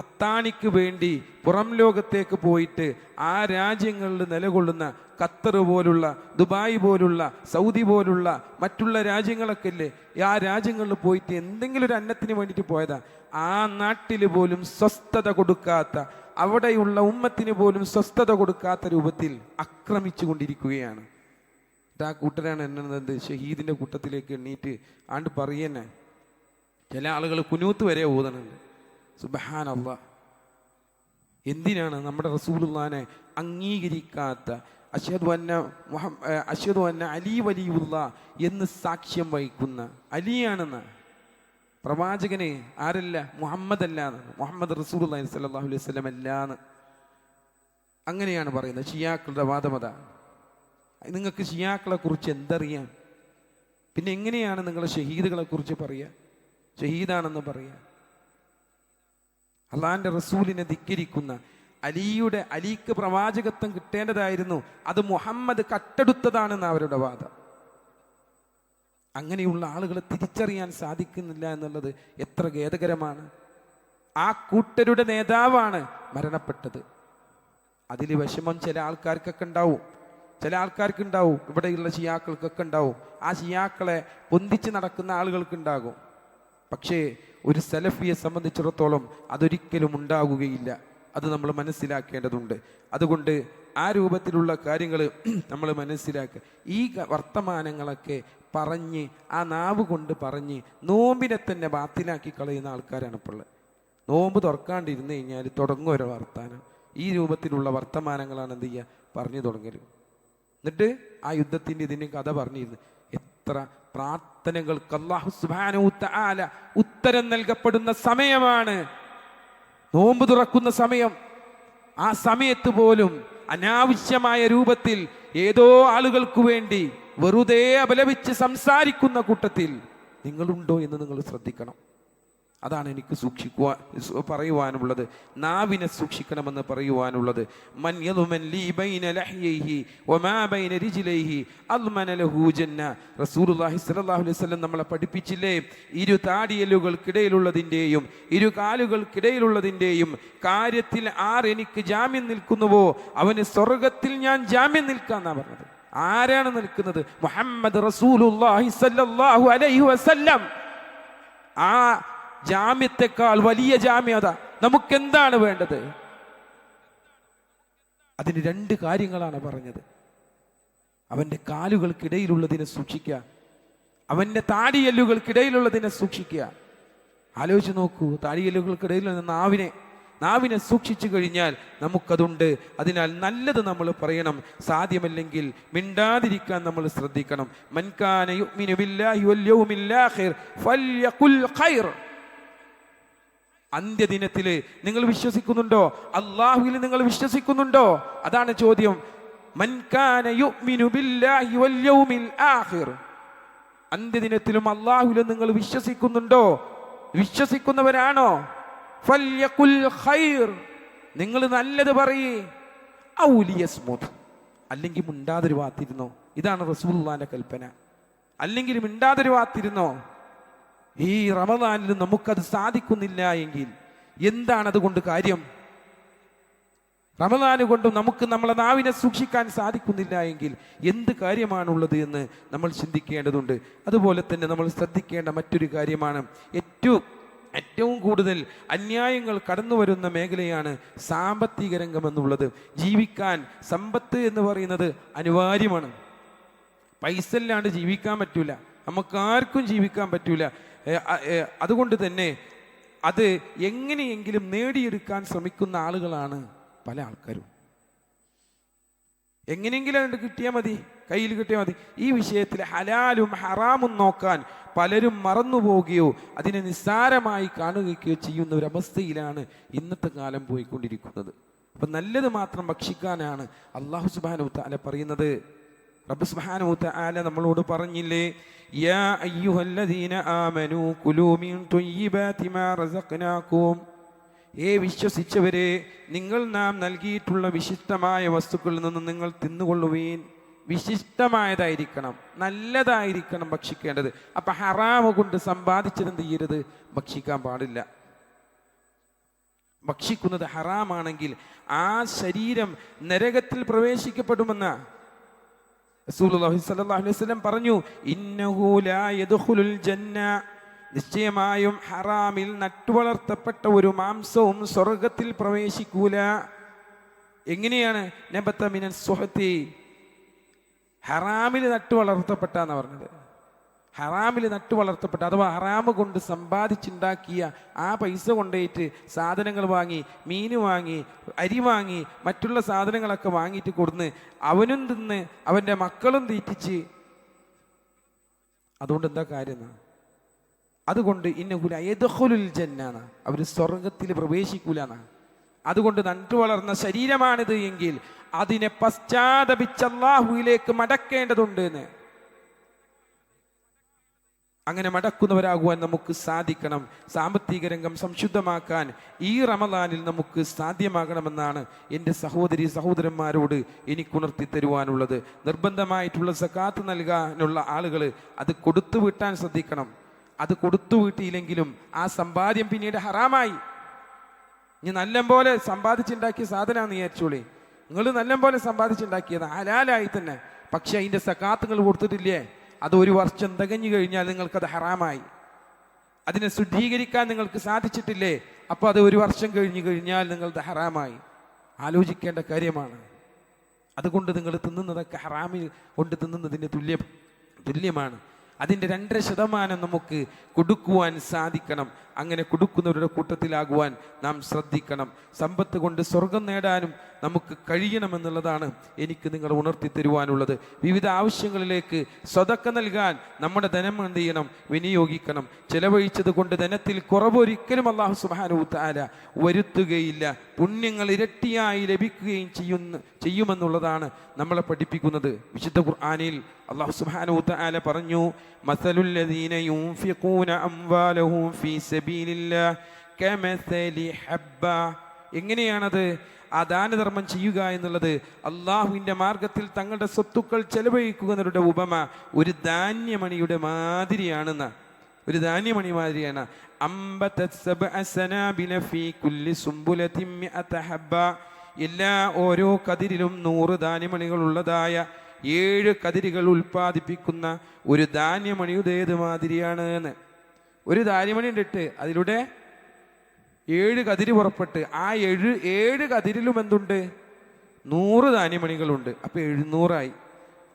അത്താണിക്ക് വേണ്ടി പുറം ലോകത്തേക്ക് പോയിട്ട് ആ രാജ്യങ്ങളിൽ നിലകൊള്ളുന്ന ഖത്തർ പോലുള്ള, ദുബായ് പോലുള്ള, സൗദി പോലുള്ള മറ്റുള്ള രാജ്യങ്ങളൊക്കെ ഇല്ലേ, ആ രാജ്യങ്ങളിൽ പോയിട്ട് എന്തെങ്കിലും ഒരു അന്നത്തിന് വേണ്ടിയിട്ട് പോയതാ. ആ നാട്ടിൽ പോലും സ്വസ്ഥത കൊടുക്കാത്ത, അവിടെയുള്ള ഉമ്മത്തിന് പോലും സ്വസ്ഥത കൊടുക്കാത്ത രൂപത്തിൽ ആക്രമിച്ചു കൊണ്ടിരിക്കുകയാണ്. ആ കൂട്ടരാണ് എണ്ണുന്നത് ഷഹീദിൻ്റെ കൂട്ടത്തിലേക്ക് എണ്ണീറ്റ് ആണ്ട് പറയുന്നെ. ചില ആളുകൾ കുനൂത്ത് വരെ ഓതുന്നുണ്ട്. സുബ്ഹാനല്ലാഹ്. എന്തിനാണ് നമ്മുടെ റസൂലുള്ളാഹിനെ അംഗീകരിക്കാത്ത, അശ്ഹദു അന്ന അലി വലിയുള്ള എന്ന് സാക്ഷ്യം വഹിക്കുന്ന അലിയാണെന്ന്. പ്രവാചകനെ ആരല്ല? മുഹമ്മദ് അല്ല, മുഹമ്മദ് റസൂലുള്ളാഹി സ്വല്ലല്ലാഹു അലൈഹി വസല്ലം അല്ലാന്ന് അങ്ങനെയാണ് പറയുന്നത്. ഷിയാക്കളുടെ വാദം അതാണ്. നിങ്ങൾക്ക് ഷിയാക്കളെ കുറിച്ച് എന്തറിയാം? പിന്നെ എങ്ങനെയാണ് നിങ്ങൾ ഷഹീദുകളെ കുറിച്ച് പറയുക? ഷഹീദാണെന്ന് പറയുക? അള്ളാഹിന്റെ റസൂലിനെ ധിക്കരിക്കുന്ന അലിക്ക് പ്രവാചകത്വം കിട്ടേണ്ടതായിരുന്നു, അത് മുഹമ്മദ് കട്ടെടുത്തതാണെന്ന് അവരുടെ വാദം. അങ്ങനെയുള്ള ആളുകളെ തിരിച്ചറിയാൻ സാധിക്കുന്നില്ല എന്നുള്ളത് എത്ര ഖേദകരമാണ്. ആ കൂട്ടരുടെ നേതാവാണ് മരണപ്പെട്ടത്. അതിൽ വിഷമം ചില ആൾക്കാർക്കൊക്കെ ഉണ്ടാവും, ഇവിടെയുള്ള ഷിയാക്കൾക്കൊക്കെ ഉണ്ടാവും. ആ ഷിയാക്കളെ പൊന്തിച്ച് നടക്കുന്ന ആളുകൾക്കുണ്ടാകും. പക്ഷേ ഒരു സലഫിയെ സംബന്ധിച്ചിടത്തോളം അതൊരിക്കലും ഉണ്ടാകുകയില്ല. അത് നമ്മൾ മനസ്സിലാക്കേണ്ടതുണ്ട്. അതുകൊണ്ട് ആ രൂപത്തിലുള്ള കാര്യങ്ങൾ നമ്മൾ മനസ്സിലാക്കുക. ഈ വർത്തമാനങ്ങളൊക്കെ പറഞ്ഞ് ആ നാവ് കൊണ്ട് പറഞ്ഞ് നോമ്പിനെ തന്നെ ബാത്തിലാക്കി കളയുന്ന ആൾക്കാരാണ് ഇപ്പോൾ. നോമ്പ് തുറക്കാണ്ടിരുന്ന് കഴിഞ്ഞാൽ തുടങ്ങും ഒരു വർത്താനം. ഈ രൂപത്തിലുള്ള വർത്തമാനങ്ങളാണ് എന്ത് ചെയ്യുക, പറഞ്ഞു തുടങ്ങല്. എന്നിട്ട് ആ യുദ്ധത്തിൻ്റെ ഇതിൻ്റെ കഥ പറഞ്ഞിരുന്നു. എത്ര പ്രാർത്ഥനകൾക്ക് അല്ലാഹു സുബ്ഹാനഹു വ തആല ഉത്തരം നൽകപ്പെടുന്ന സമയമാണ് നോമ്പ് തുറക്കുന്ന സമയം. ആ സമയത്ത് പോലും അനാവശ്യമായ രൂപത്തിൽ ഏതോ ആളുകൾക്ക് വേണ്ടി വെറുതെ അപലപിച്ച് സംസാരിക്കുന്ന കൂട്ടത്തിൽ നിങ്ങളുണ്ടോ എന്ന് നിങ്ങൾ ശ്രദ്ധിക്കണം. അതാണ് എനിക്ക് പറയുവാനുള്ളത്. നാവിനെ സൂക്ഷിക്കണമെന്ന് പറയുവാനുള്ളത്. മൻ യളുമൻ ലീ ബൈന ലഹ്യൈഹി വമാ ബൈന റിജ്ലൈഹി അദ്മന ലഹു ജന്ന. റസൂലുള്ളാഹി സ്വല്ലല്ലാഹു അലൈഹി വസല്ലം നമ്മളെ പഠിപ്പിച്ചില്ലേ, ഇരു താടിയലുകൾക്കിടയിലുള്ളതിൻ്റെയും ഇരു കാലുകൾക്കിടയിലുള്ളതിൻ്റെയും കാര്യത്തിൽ ആർ എനിക്ക് ജാമ്യം നിൽക്കുന്നുവോ അവന് സ്വർഗത്തിൽ ഞാൻ ജാമ്യം നിൽക്കാന്നാ പറഞ്ഞത്. ആരാണ് നിൽക്കുന്നത്? മുഹമ്മദ് റസൂലുള്ളാഹി സ്വല്ലല്ലാഹു അലൈഹി വസല്ലം. ആ ജാമ്യത്തെക്കാൾ വലിയ ജാമ്യത നമുക്കെന്താണ് വേണ്ടത്? അതിന് രണ്ട് കാര്യങ്ങളാണ് പറഞ്ഞത്. അവന്റെ കാലുകൾക്കിടയിലുള്ളതിനെ സൂക്ഷിക്കുക, അവന്റെ താടിയെല്ലുകൾക്കിടയിലുള്ളതിനെ സൂക്ഷിക്കുക. ആലോചിച്ച് നോക്കൂ, താടിയെല്ലുകൾക്കിടയിലുള്ള നാവിനെ സൂക്ഷിച്ചു കഴിഞ്ഞാൽ നമുക്കതുണ്ട്. അതിനാൽ നല്ലത് നമ്മൾ പറയണം. സാധ്യമല്ലെങ്കിൽ മിണ്ടാതിരിക്കാൻ നമ്മൾ ശ്രദ്ധിക്കണം. മൻ കാന യുഅ്മിനു ബില്ലാഹി വൽ യൗമിൽ ആഖിർ ഫൽയഖുൽ ഖൈർ. അന്ത്യദിനത്തിൽ നിങ്ങൾ വിശ്വസിക്കുന്നുണ്ടോ? അല്ലാഹുവിൽ നിങ്ങൾ വിശ്വസിക്കുന്നുണ്ടോ? അതാണ് ചോദ്യം. മൻ കാന യുഅ്മിനു ബില്ലാഹി വൽ യൗമിൽ ആഖിർ. അന്ത്യദിനത്തിലും അല്ലാഹുവിലും നിങ്ങൾ വിശ്വസിക്കുന്നുണ്ടോ? വിശ്വസിക്കുന്നവരാണോ? ഫൽയഖുൽ ഖൈർ. നിങ്ങൾ നല്ലത് പറയേ. ഔ ലിയസ്മുത്. അല്ലെങ്കിൽ മിണ്ടാതൊരു വാത്തിരുന്നോ. ഇതാണ് റസൂലുള്ളാഹിന്റെ കൽപ്പന. അല്ലെങ്കിൽ മിണ്ടാതൊരു വാത്തിരുന്നോ. ഈ റമദാനിൽ നമുക്കത് സാധിക്കുന്നില്ല എങ്കിൽ എന്താണ് അതുകൊണ്ട് കാര്യം? റമദാന് കൊണ്ട് നമുക്ക് നമ്മളെ നാവിനെ സൂക്ഷിക്കാൻ സാധിക്കുന്നില്ല എങ്കിൽ എന്ത് കാര്യമാണുള്ളത് എന്ന് നമ്മൾ ചിന്തിക്കേണ്ടതുണ്ട്. അതുപോലെ തന്നെ നമ്മൾ ശ്രദ്ധിക്കേണ്ട മറ്റൊരു കാര്യമാണ്, ഏറ്റവും കൂടുതൽ അന്യായങ്ങൾ കടന്നു വരുന്ന മേഖലയാണ് സാമ്പത്തിക രംഗം എന്നുള്ളത്. ജീവിക്കാൻ സമ്പത്ത് എന്ന് പറയുന്നത് അനിവാര്യമാണ്. പൈസ ഇല്ലാണ്ട് ജീവിക്കാൻ പറ്റൂല, നമുക്കാർക്കും ജീവിക്കാൻ പറ്റൂല. അതുകൊണ്ട് തന്നെ അത് എങ്ങനെയെങ്കിലും നേടിയെടുക്കാൻ ശ്രമിക്കുന്ന ആളുകളാണ് പല ആൾക്കാരും. എങ്ങനെയെങ്കിലും കിട്ടിയാൽ മതി, കയ്യിൽ കിട്ടിയാൽ മതി. ഈ വിഷയത്തിൽ ഹലാലും ഹറാമും നോക്കാൻ പലരും മറന്നുപോവുകയോ അതിനെ നിസ്സാരമായി കാണുകയോ ചെയ്യുന്ന ഒരവസ്ഥയിലാണ് ഇന്നത്തെ കാലം പോയിക്കൊണ്ടിരിക്കുന്നത്. അപ്പം നല്ലത് മാത്രം ഭക്ഷിക്കാനാണ് അല്ലാഹു സുബ്ഹാനഹു വ തആല പറയുന്നത്. റബ്ബ് സുബ്ഹാനഹു വ തആല നമ്മളോട് പറഞ്ഞില്ലേ, യാ അയ്യുഹല്ലദീന ആമനൂ കുലൂ മിൻ ത്വയ്യിബാതി മാ റസഖ്നാകും. വിശ്വസിച്ചവരെ, നിങ്ങൾ നാം നൽകിയിട്ടുള്ള വിശിഷ്ടമായ വസ്തുക്കളിൽ നിന്ന് നിങ്ങൾ തിന്നുകൊള്ളുവീൻ. വിശിഷ്ടമായതായിരിക്കണം, നല്ലതായിരിക്കണം ഭക്ഷിക്കേണ്ടത്. അപ്പൊ ഹറാമ് കൊണ്ട് സമ്പാദിച്ചതെന്ത് ചെയ്യരുത്? ഭക്ഷിക്കാൻ പാടില്ല. ഭക്ഷിക്കുന്നത് ഹറാമാണെങ്കിൽ ആ ശരീരം നരകത്തിൽ പ്രവേശിക്കപ്പെടുമെന്ന റസൂലുള്ളാഹി സ്വല്ലല്ലാഹു അലൈഹി വസല്ലം പറഞ്ഞു, ഇന്നഹു ലാ യദ്ഖുലുൽ ജന്ന. നിശ്ചയമായും ഹറാമിൽ നട്ടുവളർത്തപ്പെട്ട ഒരു മാംസവും സ്വർഗത്തിൽ പ്രവേശിക്കൂല. എങ്ങനെയാണ്? നബത മിനൽ സുഹത്തി. ഹറാമിൽ നട്ടുവളർത്തപ്പെട്ടാന്ന് പറഞ്ഞത്. ഹറാമിൽ നട്ടു വളർത്തപ്പെട്ട അഥവാ ഹറാമ് കൊണ്ട് സമ്പാദിച്ചുണ്ടാക്കിയ ആ പൈസ കൊണ്ടുപോയിട്ട് സാധനങ്ങൾ വാങ്ങി, മീൻ വാങ്ങി, അരി വാങ്ങി, മറ്റുള്ള സാധനങ്ങളൊക്കെ വാങ്ങിയിട്ട് കൊടുന്ന് അവനും തിന്ന് അവൻ്റെ മക്കളും തീറ്റിച്ച്, അതുകൊണ്ട് എന്താ കാര്യം? അതുകൊണ്ട് ഇന്നഹുല യദ്ഖുലുൽ ജന്ന, അവർ സ്വർഗത്തിൽ പ്രവേശിക്കൂലെന്നാ. അതുകൊണ്ട് നട്ടു വളർന്ന ശരീരമാണിത് എങ്കിൽ അതിനെ പശ്ചാത്തപിച്ച് അല്ലാഹുവിലേക്ക് മടക്കേണ്ടതുണ്ട് എന്ന്. അങ്ങനെ മടക്കുന്നവരാകുവാൻ നമുക്ക് സാധിക്കണം. സാമ്പത്തിക രംഗം സംശുദ്ധമാക്കാൻ ഈ റമദാനിൽ നമുക്ക് സാധ്യമാകണമെന്നാണ് എൻ്റെ സഹോദരി സഹോദരന്മാരോട് എനിക്കുണർത്തി തരുവാനുള്ളത്. നിർബന്ധമായിട്ടുള്ള സകാത്ത് നൽകാനുള്ള ആളുകൾ അത് കൊടുത്തു വീട്ടാൻ ശ്രദ്ധിക്കണം. അത് കൊടുത്തു വീട്ടിയില്ലെങ്കിലും ആ സമ്പാദ്യം പിന്നീട് ഹറാമായി. ഇനി നല്ലപോലെ സമ്പാദിച്ചുണ്ടാക്കിയ സാധനമാണെന്ന് വിചാരിച്ചോളി. നിങ്ങൾ നല്ലപോലെ സമ്പാദിച്ചുണ്ടാക്കിയത് ഹലാലായി തന്നെ, പക്ഷെ അതിൻ്റെ സകാത്ത് നിങ്ങൾ കൊടുത്തിട്ടില്ലേ, അത് ഒരു വർഷം തികഞ്ഞു കഴിഞ്ഞാൽ നിങ്ങൾക്കത് ഹറാമായി. അതിനെ ശുദ്ധീകരിക്കാൻ നിങ്ങൾക്ക് സാധിച്ചിട്ടില്ലേ, അപ്പോൾ അത് ഒരു വർഷം കഴിഞ്ഞു കഴിഞ്ഞാൽ നിങ്ങളത് ഹറാമായി. ആലോചിക്കേണ്ട കാര്യമാണ്. അതുകൊണ്ട് നിങ്ങൾ തിന്നുന്നതൊക്കെ ഹറാമിൽ കൊണ്ട് തിന്നുന്നതിന് തുല്യമാണ്. അതിൻ്റെ 2% നമുക്ക് കൊടുക്കുവാൻ സാധിക്കണം. അങ്ങനെ കൊടുക്കുന്നവരുടെ കൂട്ടത്തിലാകുവാൻ നാം ശ്രദ്ധിക്കണം. സമ്പത്ത് കൊണ്ട് സ്വർഗം നേടാനും നമുക്ക് കഴിയണമെന്നുള്ളതാണ് എനിക്ക് നിങ്ങൾ ഉണർത്തി തരുവാനുള്ളത്. വിവിധ ആവശ്യങ്ങളിലേക്ക് സ്വതക്ക നൽകാൻ നമ്മുടെ ധനം എന്ത് ചെയ്യണം? വിനിയോഗിക്കണം. ചെലവഴിച്ചത് കൊണ്ട് ധനത്തിൽ കുറവൊരിക്കലും അല്ലാഹു സുബ്ഹാനഹു തആല വരുത്തുകയില്ല. പുണ്യങ്ങൾ ഇരട്ടിയായി ലഭിക്കുകയും ചെയ്യുമെന്നുള്ളതാണ് നമ്മളെ പഠിപ്പിക്കുന്നത്. വിശുദ്ധ ഖുർആനിൽ അല്ലാഹു സുബ്ഹാനഹു തആല പറഞ്ഞു, മസലുൽ ലദീന യുൻഫിഖൂന അംവാലഹും ഫീ സബീലില്ലാഹ് കമസലി ഹബ്ബ. എങ്ങനെയാണത്? ആ ദാനധർമ്മം ചെയ്യുക എന്നുള്ളത്, അള്ളാഹുവിൻ്റെ മാർഗത്തിൽ തങ്ങളുടെ സ്വത്തുക്കൾ ചെലവഴിക്കുന്നവരുടെ ഉപമ ഒരു ധാന്യമണിയുടെ മാതിരിയാണെന്ന്. ഒരു ധാന്യമണി മാതിരിയാണ്. എല്ലാ ഓരോ കതിരിലും 100 ധാന്യമണികൾ ഉള്ളതായ 7 കതിരുകൾ ഉൽപ്പാദിപ്പിക്കുന്ന ഒരു ധാന്യമണിയുടേത് മാതിരിയാണ് എന്ന്. ഒരു ധാന്യമണി ഉണ്ടിട്ട് അതിലൂടെ 7 കതിര് പുറപ്പെട്ട് ആ 7 കതിരിലും എന്തുണ്ട്? 100 ധാന്യമണികളുണ്ട്. അപ്പോൾ 700ആയി.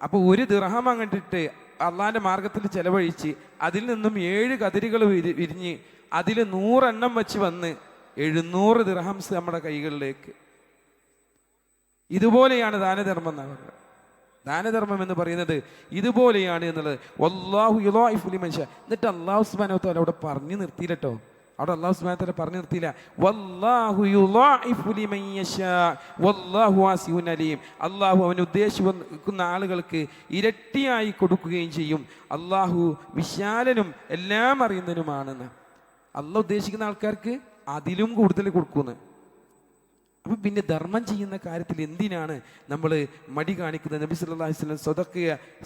അപ്പോൾ ഒരു ദിർഹം അങ്ങോട്ടിട്ട് അള്ളാന്റെ മാർഗത്തിൽ ചെലവഴിച്ച് അതിൽ നിന്നും 7 കതിരുകൾ വിരിഞ്ഞ് അതിൽ 100 എണ്ണം വെച്ച് വന്ന് 700 ദിർഹംസ് നമ്മുടെ കൈകളിലേക്ക്. ഇതുപോലെയാണ് ദാനധർമ്മം എന്നാണ് പറയുന്നത്. ദാനധർമ്മം എന്ന് പറയുന്നത് ഇതുപോലെയാണ് എന്നുള്ളത്. വല്ലാഹു യുളാഇഫു ലിമൻ യശാ. എന്നിട്ട് അല്ലാഹു സുബ്ഹാനഹു വ തആല അവിടെ പറഞ്ഞു നിർത്തിയില്ലട്ടോ. അവിടെ അല്ലാഹു സുബ്ഹാനഹു വ തആല പറഞ്ഞു നിർത്തിയില്ല. വല്ലാഹു യുളാഇഫു ലിമൻ യശാ വല്ലാഹു വാസിഉൻ അലീം. അല്ലാഹു അവൻ ഉദ്ദേശിക്കുന്ന ആളുകൾക്ക് ഇരട്ടിയായി കൊടുക്കുകയും ചെയ്യും. അല്ലാഹു വിശാലനും എല്ലാം അറിയുന്നതിനുമാണെന്ന്. അല്ലാഹു ഉദ്ദേശിക്കുന്ന ആൾക്കാർക്ക് അതിലും കൂടുതൽ കൊടുക്കുന്നു. അപ്പം പിന്നെ ധർമ്മം ചെയ്യുന്ന കാര്യത്തിൽ എന്തിനാണ് നമ്മൾ മടി കാണിക്കുന്നത്? നബി സല്ലല്ലാഹു അലൈഹി വസല്ലം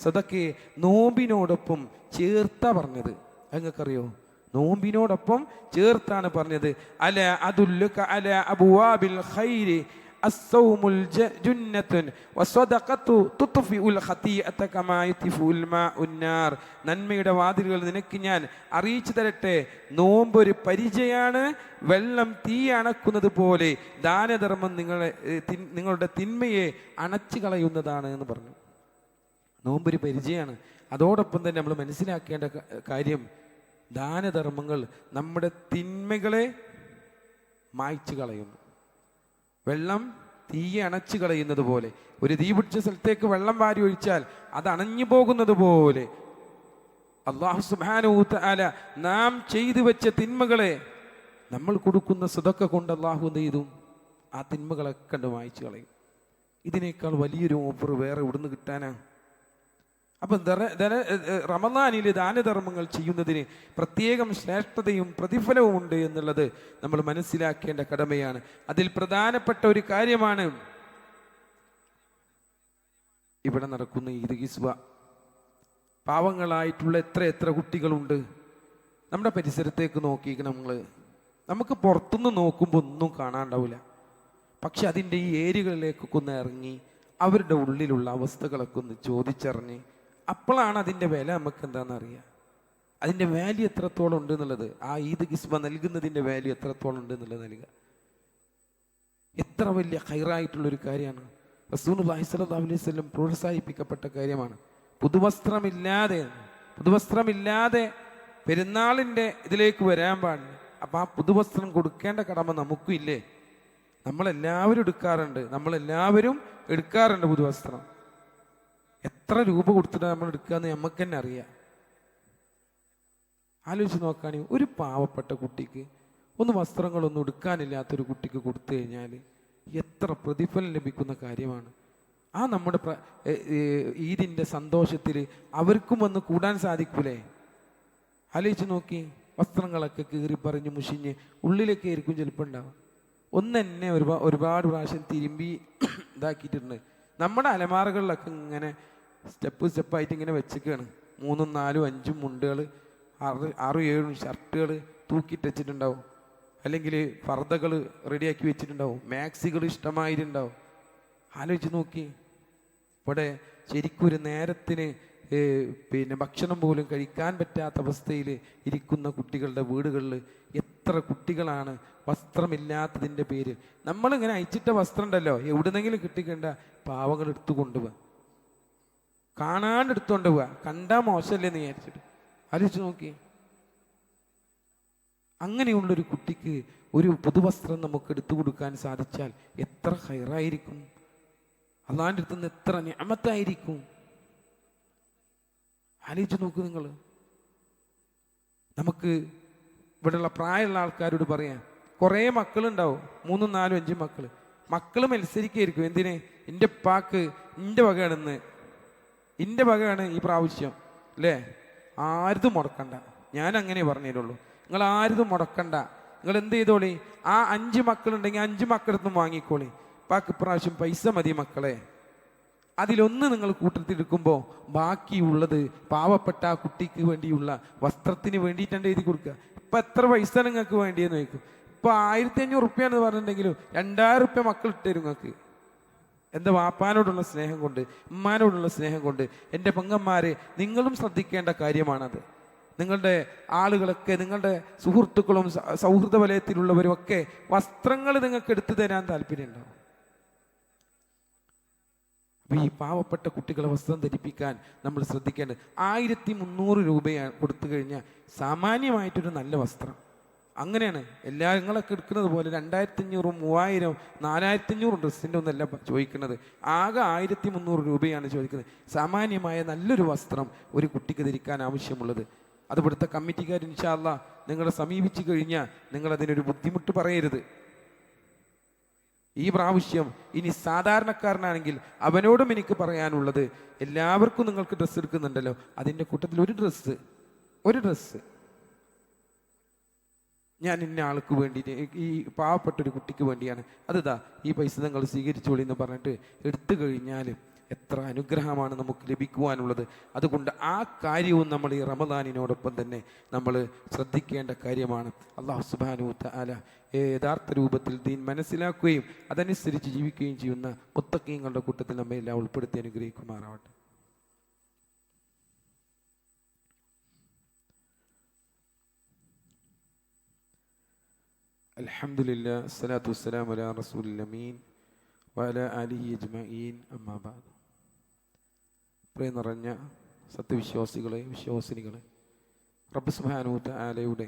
സ്വതക്കയെ നോമ്പിനോടൊപ്പം ചേർത്താ പറഞ്ഞത്. നിങ്ങൾക്കറിയോ? നോമ്പിനോടൊപ്പം ചേർത്താണ് പറഞ്ഞത്. അല അദുല്ലുക അല അബ്വാബിൽ ഖൈരി അസ്സൗമുൽ ജുന്നത്തുൻ വസ്സദഖത്തു തുത്ഫിഉൽ ഖതീഅത കമാ യുത്ഫിഉൽ മാഉൻ നാർ. നന്മയുടെ വാതിലുകൾ നിനക്ക് ഞാൻ അറിയിച്ചു തരട്ടെ. നോമ്പ് ഒരു പരിചയാണ്, വെള്ളം തീ അണക്കുന്നത് പോലെ ദാനധർമ്മം നിങ്ങളുടെ തിന്മയെ അണച്ചു കളയുന്നതാണ് എന്ന് പറഞ്ഞു. നോമ്പൊരു പരിചയമാണ്. അതോടൊപ്പം തന്നെ നമ്മൾ മനസ്സിലാക്കേണ്ട കാര്യം, ദാനധർമ്മങ്ങൾ നമ്മുടെ തിന്മകളെ മായ്ച്ചു കളയുന്നു. വെള്ളം തീയെ അണച്ചു കളയുന്നത് പോലെ, ഒരു തീ പിടിച്ച സ്ഥലത്തേക്ക് വെള്ളം വാരി ഒഴിച്ചാൽ അത് അണഞ്ഞു പോകുന്നത് പോലെ അല്ലാഹു സുബ്ഹാനഹു തആല നാം ചെയ്തു വെച്ച തിന്മകളെ നമ്മൾ കൊടുക്കുന്ന സദഖ കൊണ്ട് അല്ലാഹു എന്ത് ചെയ്തു? ആ തിന്മകളൊക്കെ കണ്ട് മായ്ച്ചു കളയും. ഇതിനേക്കാൾ വലിയൊരു ഓഫർ വേറെ ഇവിടുന്ന് കിട്ടാനാ? അപ്പം റമദാനിലെ ദാനധർമ്മങ്ങൾ ചെയ്യുന്നതിന് പ്രത്യേകം ശ്രേഷ്ഠതയും പ്രതിഫലവും ഉണ്ട് എന്നുള്ളത് നമ്മൾ മനസ്സിലാക്കേണ്ട കടമയാണ്. അതിൽ പ്രധാനപ്പെട്ട ഒരു കാര്യമാണ് ഇവിടെ നടക്കുന്ന ഈദ് ഖിസ്വ. പാവങ്ങളായിട്ടുള്ള എത്ര കുട്ടികളുണ്ട് നമ്മുടെ പരിസരത്തേക്ക് നോക്കിക്കണം. നമുക്ക് പുറത്തുനിന്ന് നോക്കുമ്പോൾ ഒന്നും കാണാണ്ടാവില്ല. പക്ഷെ അതിൻ്റെ ഈ ഏരിയകളിലേക്കൊക്കെ ഒന്ന് ഇറങ്ങി അവരുടെ ഉള്ളിലുള്ള അവസ്ഥകളൊക്കെ ഒന്ന് ചോദിച്ചറിഞ്ഞ് അപ്പോഴാണ് അതിൻ്റെ വില നമുക്ക് എന്താണെന്ന് അറിയുക. അതിൻ്റെ വാല്യൂ എത്രത്തോളം ഉണ്ട് എന്നുള്ളത്, ആ ഈദ് ഖിസ്വ നൽകുന്നതിൻ്റെ വാല്യൂ എത്രത്തോളം ഉണ്ട് എന്നുള്ളത് നൽകുക എത്ര വലിയ ഖൈറായിട്ടുള്ളൊരു കാര്യമാണ്. റസൂലുള്ളാഹി സ്വല്ലല്ലാഹു അലൈഹി വസല്ലം പ്രോത്സാഹിപ്പിക്കപ്പെട്ട കാര്യമാണ്. പുതുവസ്ത്രമില്ലാതെ പുതുവസ്ത്രമില്ലാതെ പെരുന്നാളിൻ്റെ ഇതിലേക്ക് വരാൻ പാടില്ല. അപ്പം ആ പുതുവസ്ത്രം കൊടുക്കേണ്ട കടമ നമുക്കും ഇല്ലേ? നമ്മളെല്ലാവരും എടുക്കാറുണ്ട് പുതുവസ്ത്രം. എത്ര രൂപ കൊടുത്തിട്ട് നമ്മൾ എടുക്കുകയെന്ന് നമുക്ക് തന്നെ അറിയാം. ആലോചിച്ച് നോക്കുകയാണെങ്കിൽ ഒരു പാവപ്പെട്ട കുട്ടിക്ക് വസ്ത്രങ്ങളൊന്നും എടുക്കാനില്ലാത്തൊരു കുട്ടിക്ക് കൊടുത്തു കഴിഞ്ഞാൽ എത്ര പ്രതിഫലം ലഭിക്കുന്ന കാര്യമാണ്. ആ നമ്മുടെ ഈദിൻ്റെ സന്തോഷത്തിൽ അവർക്കും വന്ന് കൂടാൻ സാധിക്കൂലേ? ആലോചിച്ച് നോക്കി. വസ്ത്രങ്ങളൊക്കെ കീറി പറഞ്ഞ് മുഷിഞ്ഞ് ഉള്ളിലൊക്കെ ആയിരിക്കും ചിലപ്പോൾ ഉണ്ടാവുക. എന്നെ ഒരുപാട് പ്രാവശ്യം തിരുമ്പി ഇതാക്കിയിട്ടുണ്ട്. നമ്മുടെ അലമാറകളിലൊക്കെ ഇങ്ങനെ സ്റ്റെപ്പായിട്ട് ഇങ്ങനെ വെച്ചിരിക്കുകയാണ്. 3, 4, 5 മുണ്ടുകൾ, 6, 7 ഷർട്ടുകൾ തൂക്കിയിട്ട് വെച്ചിട്ടുണ്ടാവും. അല്ലെങ്കിൽ ഫർദകൾ റെഡിയാക്കി വെച്ചിട്ടുണ്ടാവും. മാക്സികൾ ഇഷ്ടമായിട്ടുണ്ടാവും. ആലോചിച്ച് നോക്കി. ഇവിടെ ശരിക്കും ഒരു നേരത്തിന് ഭക്ഷണം പോലും കഴിക്കാൻ പറ്റാത്ത അവസ്ഥയിൽ ഇരിക്കുന്ന കുട്ടികളുടെ വീടുകളിൽ എത്ര കുട്ടികളാണ് വസ്ത്രമില്ലാത്തതിൻ്റെ പേരിൽ. നമ്മളിങ്ങനെ അയച്ചിട്ട വസ്ത്രം ഉണ്ടല്ലോ, എവിടുന്നെങ്കിലും കിട്ടിക്കേണ്ട പാവങ്ങൾ എടുത്തു കൊണ്ടുപോവുക, കാണാണ്ട് എടുത്തുകൊണ്ട് പോവുക. കണ്ടാൽ മോശമല്ലേന്ന് വിചാരിച്ചിട്ട്. ആലോചിച്ച് നോക്കി. അങ്ങനെയുള്ളൊരു കുട്ടിക്ക് ഒരു പുതുവസ്ത്രം നമുക്ക് എടുത്തു കൊടുക്കാൻ സാധിച്ചാൽ എത്ര ഹൈറായിരിക്കും. അള്ളാൻ്റെ അടുത്തുനിന്ന് എത്ര നിഅമത്തായിരിക്കും. ആലോചിച്ച് നോക്കൂ നിങ്ങൾ. നമുക്ക് ഇവിടെയുള്ള പ്രായമുള്ള ആൾക്കാരോട് പറയാം, കുറേ മക്കളുണ്ടാവും, 3, 4, 5 മക്കൾ മത്സരിക്കായിരിക്കും. എന്തിന്? എൻ്റെ ഉപ്പാക്ക് എൻ്റെ വകയാണ് ഈ പ്രാവശ്യം അല്ലേ, ആരും മുടക്കണ്ട. ഞാൻ അങ്ങനെ പറഞ്ഞു തരുള്ളൂ. നിങ്ങൾ ആരും മുടക്കണ്ട. നിങ്ങൾ എന്ത് ചെയ്തോളി, ആ 5 മക്കളുണ്ടെങ്കിൽ 5 മക്കളടുത്തും വാങ്ങിക്കോളി. ഉപ്പാക്ക് ഇപ്രാവശ്യം പൈസ മതി മക്കളെ. അതിലൊന്ന് നിങ്ങൾ കൂട്ടത്തിലെടുക്കുമ്പോൾ ബാക്കിയുള്ളത് പാവപ്പെട്ട ആ കുട്ടിക്ക് വേണ്ടിയുള്ള വസ്ത്രത്തിന് വേണ്ടിയിട്ടാണ് എഴുതി കൊടുക്കുക. ഇപ്പം എത്ര പൈസ നിങ്ങൾക്ക് വേണ്ടിയെന്ന് ചോദിക്കും. ഇപ്പോൾ 1500 റുപ്യാന്ന് പറഞ്ഞിട്ടുണ്ടെങ്കിലും 2000 റുപ്യ മക്കൾ ഇട്ടുതരും നിങ്ങൾക്ക്. എൻ്റെ വാപ്പാനോടുള്ള സ്നേഹം കൊണ്ട്, ഉമ്മാനോടുള്ള സ്നേഹം കൊണ്ട്. എൻ്റെ പെങ്ങന്മാരെ, നിങ്ങളും ശ്രദ്ധിക്കേണ്ട കാര്യമാണത്. നിങ്ങളുടെ ആളുകളൊക്കെ, നിങ്ങളുടെ സുഹൃത്തുക്കളും സൗഹൃദ വലയത്തിലുള്ളവരും ഒക്കെ വസ്ത്രങ്ങൾ നിങ്ങൾക്ക് എടുത്തു തരാൻ താല്പര്യമുണ്ടാവും. അപ്പം ഈ പാവപ്പെട്ട കുട്ടികളെ വസ്ത്രം ധരിപ്പിക്കാൻ നമ്മൾ ശ്രദ്ധിക്കേണ്ടത് 1300 രൂപയാണ് കൊടുത്തു കഴിഞ്ഞാൽ സാമാന്യമായിട്ടൊരു നല്ല വസ്ത്രം. അങ്ങനെയാണ് നിങ്ങളൊക്കെ എടുക്കുന്നത് പോലെ 2500, 3000, 4500 ഡ്രസ്സിൻ്റെ ഒന്നല്ല ചോദിക്കുന്നത്. ആകെ 1300 രൂപയാണ് ചോദിക്കുന്നത്. സാമാന്യമായ നല്ലൊരു വസ്ത്രം ഒരു കുട്ടിക്ക് ധരിക്കാൻ ആവശ്യമുള്ളത്. അത് ഇവിടുത്തെ കമ്മിറ്റിക്കാർ ഇൻഷാ അല്ലാഹ് നിങ്ങളെ സമീപിച്ചു കഴിഞ്ഞാൽ നിങ്ങളതിനൊരു ബുദ്ധിമുട്ട് പറയരുത്. ഈ പ്രാവശ്യം ഇനി സാധാരണക്കാരനാണെങ്കിൽ അവനോടും എനിക്ക് പറയാനുള്ളത്, എല്ലാവർക്കും നിങ്ങൾക്ക് ഡ്രസ്സ് എടുക്കുന്നുണ്ടല്ലോ, അതിൻ്റെ കൂട്ടത്തിൽ ഒരു ഡ്രസ്സ് ഞാൻ ഇന്ന ആൾക്ക് വേണ്ടിയിട്ട്, ഈ പാവപ്പെട്ടൊരു കുട്ടിക്ക് വേണ്ടിയാണ്, അതിതാ ഈ പൈസ നിങ്ങൾ സ്വീകരിച്ചോളി എന്ന് പറഞ്ഞിട്ട് എടുത്തു കഴിഞ്ഞാൽ എത്ര അനുഗ്രഹമാണ് നമുക്ക് ലഭിക്കുവാനുള്ളത്. അതുകൊണ്ട് ആ കാര്യവും നമ്മൾ ഈ റമദാനിനോടൊപ്പം തന്നെ നമ്മൾ ശ്രദ്ധിക്കേണ്ട കാര്യമാണ്. അല്ലാഹു സുബ്ഹാനഹു വ തആല യഥാർത്ഥ രൂപത്തിൽ ദീൻ മനസ്സിലാക്കുകയും അതനുസരിച്ച് ജീവിക്കുകയും ചെയ്യുന്ന മുത്തഖീങ്ങളുടെ കൂട്ടത്തിൽ നമ്മെ എല്ലാം ഉൾപ്പെടുത്തി അനുഗ്രഹിക്കുമാറാവട്ടെ. അൽഹംദുലില്ലാഹ് അസ്സലാത്തു വസ്സലാമു അലാ റസൂലിൽ അമീൻ വഅലാ ആലിഹി അജ്മഈൻ അമ്മാ ബഅദ്. പ്രിയ നിറഞ്ഞ സത്യവിശ്വാസികളെ, വിശ്വാസിനികളെ, റബ്ബ് സുബ്ഹാനഹു വ തആലയുടെ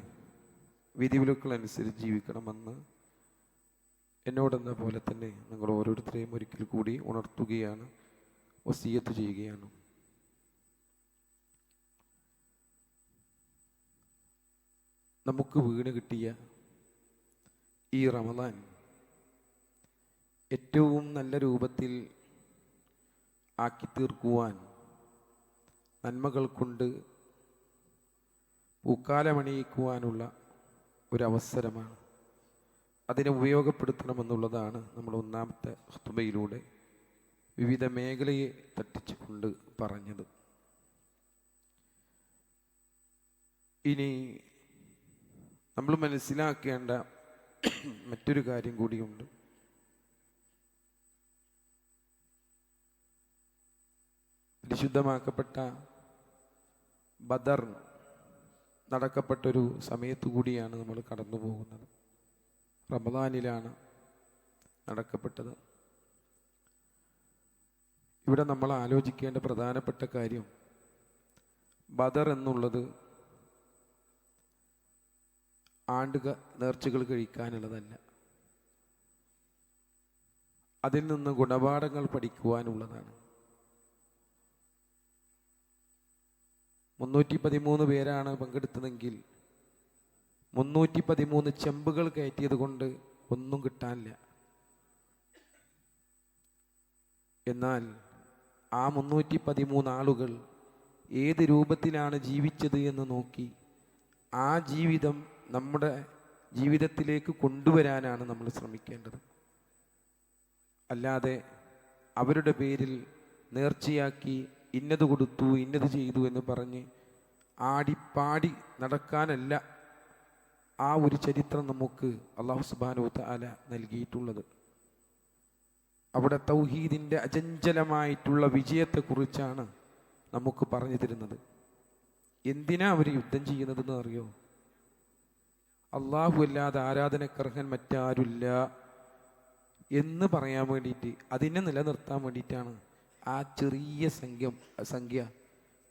വിധിവിലക്കുകൾ അനുസരിച്ച് ജീവിക്കണമെന്ന് എന്നോടെന്ന പോലെ തന്നെ നിങ്ങൾ ഓരോരുത്തരെയും ഒരിക്കൽ കൂടി ഉണർത്തുകയാണ്, വസിയത്ത് ചെയ്യുകയാണ്. നമുക്ക് വീണ് കിട്ടിയ ഈ റമദാൻ ഏറ്റവും നല്ല രൂപത്തിൽ ആക്കി തീർക്കുവാൻ, നന്മകൾ കൊണ്ട് പൂക്കാലമണിയിക്കുവാനുള്ള ഒരവസരമാണ്. അതിനെ ഉപയോഗപ്പെടുത്തണമെന്നുള്ളതാണ് നമ്മൾ ഒന്നാമത്തെ ഖുതുബയിലൂടെ വിവിധ മേഖലയെ തട്ടിച്ചുകൊണ്ട് പറഞ്ഞത്. ഇനി നമ്മൾ മനസ്സിലാക്കേണ്ട മറ്റൊരു കാര്യം കൂടിയുണ്ട്. പരിശുദ്ധമാക്കപ്പെട്ട ബദർ നടക്കപ്പെട്ടൊരു സമയത്തു കൂടിയാണ് നമ്മൾ കടന്നു പോകുന്നത്. റമദാനിലാണ് നടക്കപ്പെട്ടത്. ഇവിടെ നമ്മൾ ആലോചിക്കേണ്ട പ്രധാനപ്പെട്ട കാര്യം, ബദർ എന്നുള്ളത് നേർച്ചകൾ കഴിക്കാനുള്ളതല്ല, അതിൽ നിന്ന് ഗുണപാഠങ്ങൾ പഠിക്കുവാനുള്ളതാണ്. 313 പേരാണ് പങ്കെടുത്തതെങ്കിൽ 313 ചെമ്പുകൾ കയറ്റിയത് കൊണ്ട് ഒന്നും കിട്ടാനില്ല. എന്നാൽ ആ 313 ആളുകൾ ഏത് രൂപത്തിലാണ് ജീവിച്ചത് എന്ന് നോക്കി ആ ജീവിതം നമ്മുടെ ജീവിതത്തിലേക്ക് കൊണ്ടുവരാനാണ് നമ്മൾ ശ്രമിക്കേണ്ടത്. അല്ലാതെ അവരുടെ പേരിൽ നേർച്ചയാക്കി ഇന്നത് കൊടുത്തു ഇന്നത് ചെയ്തു എന്ന് പറഞ്ഞ് ആടിപ്പാടി നടക്കാനല്ല ആ ഒരു ചരിത്രം നമുക്ക് അല്ലാഹു സുബ്ഹാനഹു വ തആല നൽകിയിട്ടുള്ളത്. അവിടെ തൗഹീദിൻ്റെ അചഞ്ചലമായിട്ടുള്ള വിജയത്തെക്കുറിച്ചാണ് നമുക്ക് പറഞ്ഞു തരുന്നത്. എന്തിനാ അവർ യുദ്ധം ചെയ്യുന്നതെന്ന് അറിയോ? അള്ളാഹു അല്ലാതെ ആരാധനക്കർഹൻ മറ്റാരുമില്ല എന്ന് പറയാൻ വേണ്ടിയിട്ട്, അതിനെ നിലനിർത്താൻ വേണ്ടിയിട്ടാണ് ആ ചെറിയ സംഖ്യ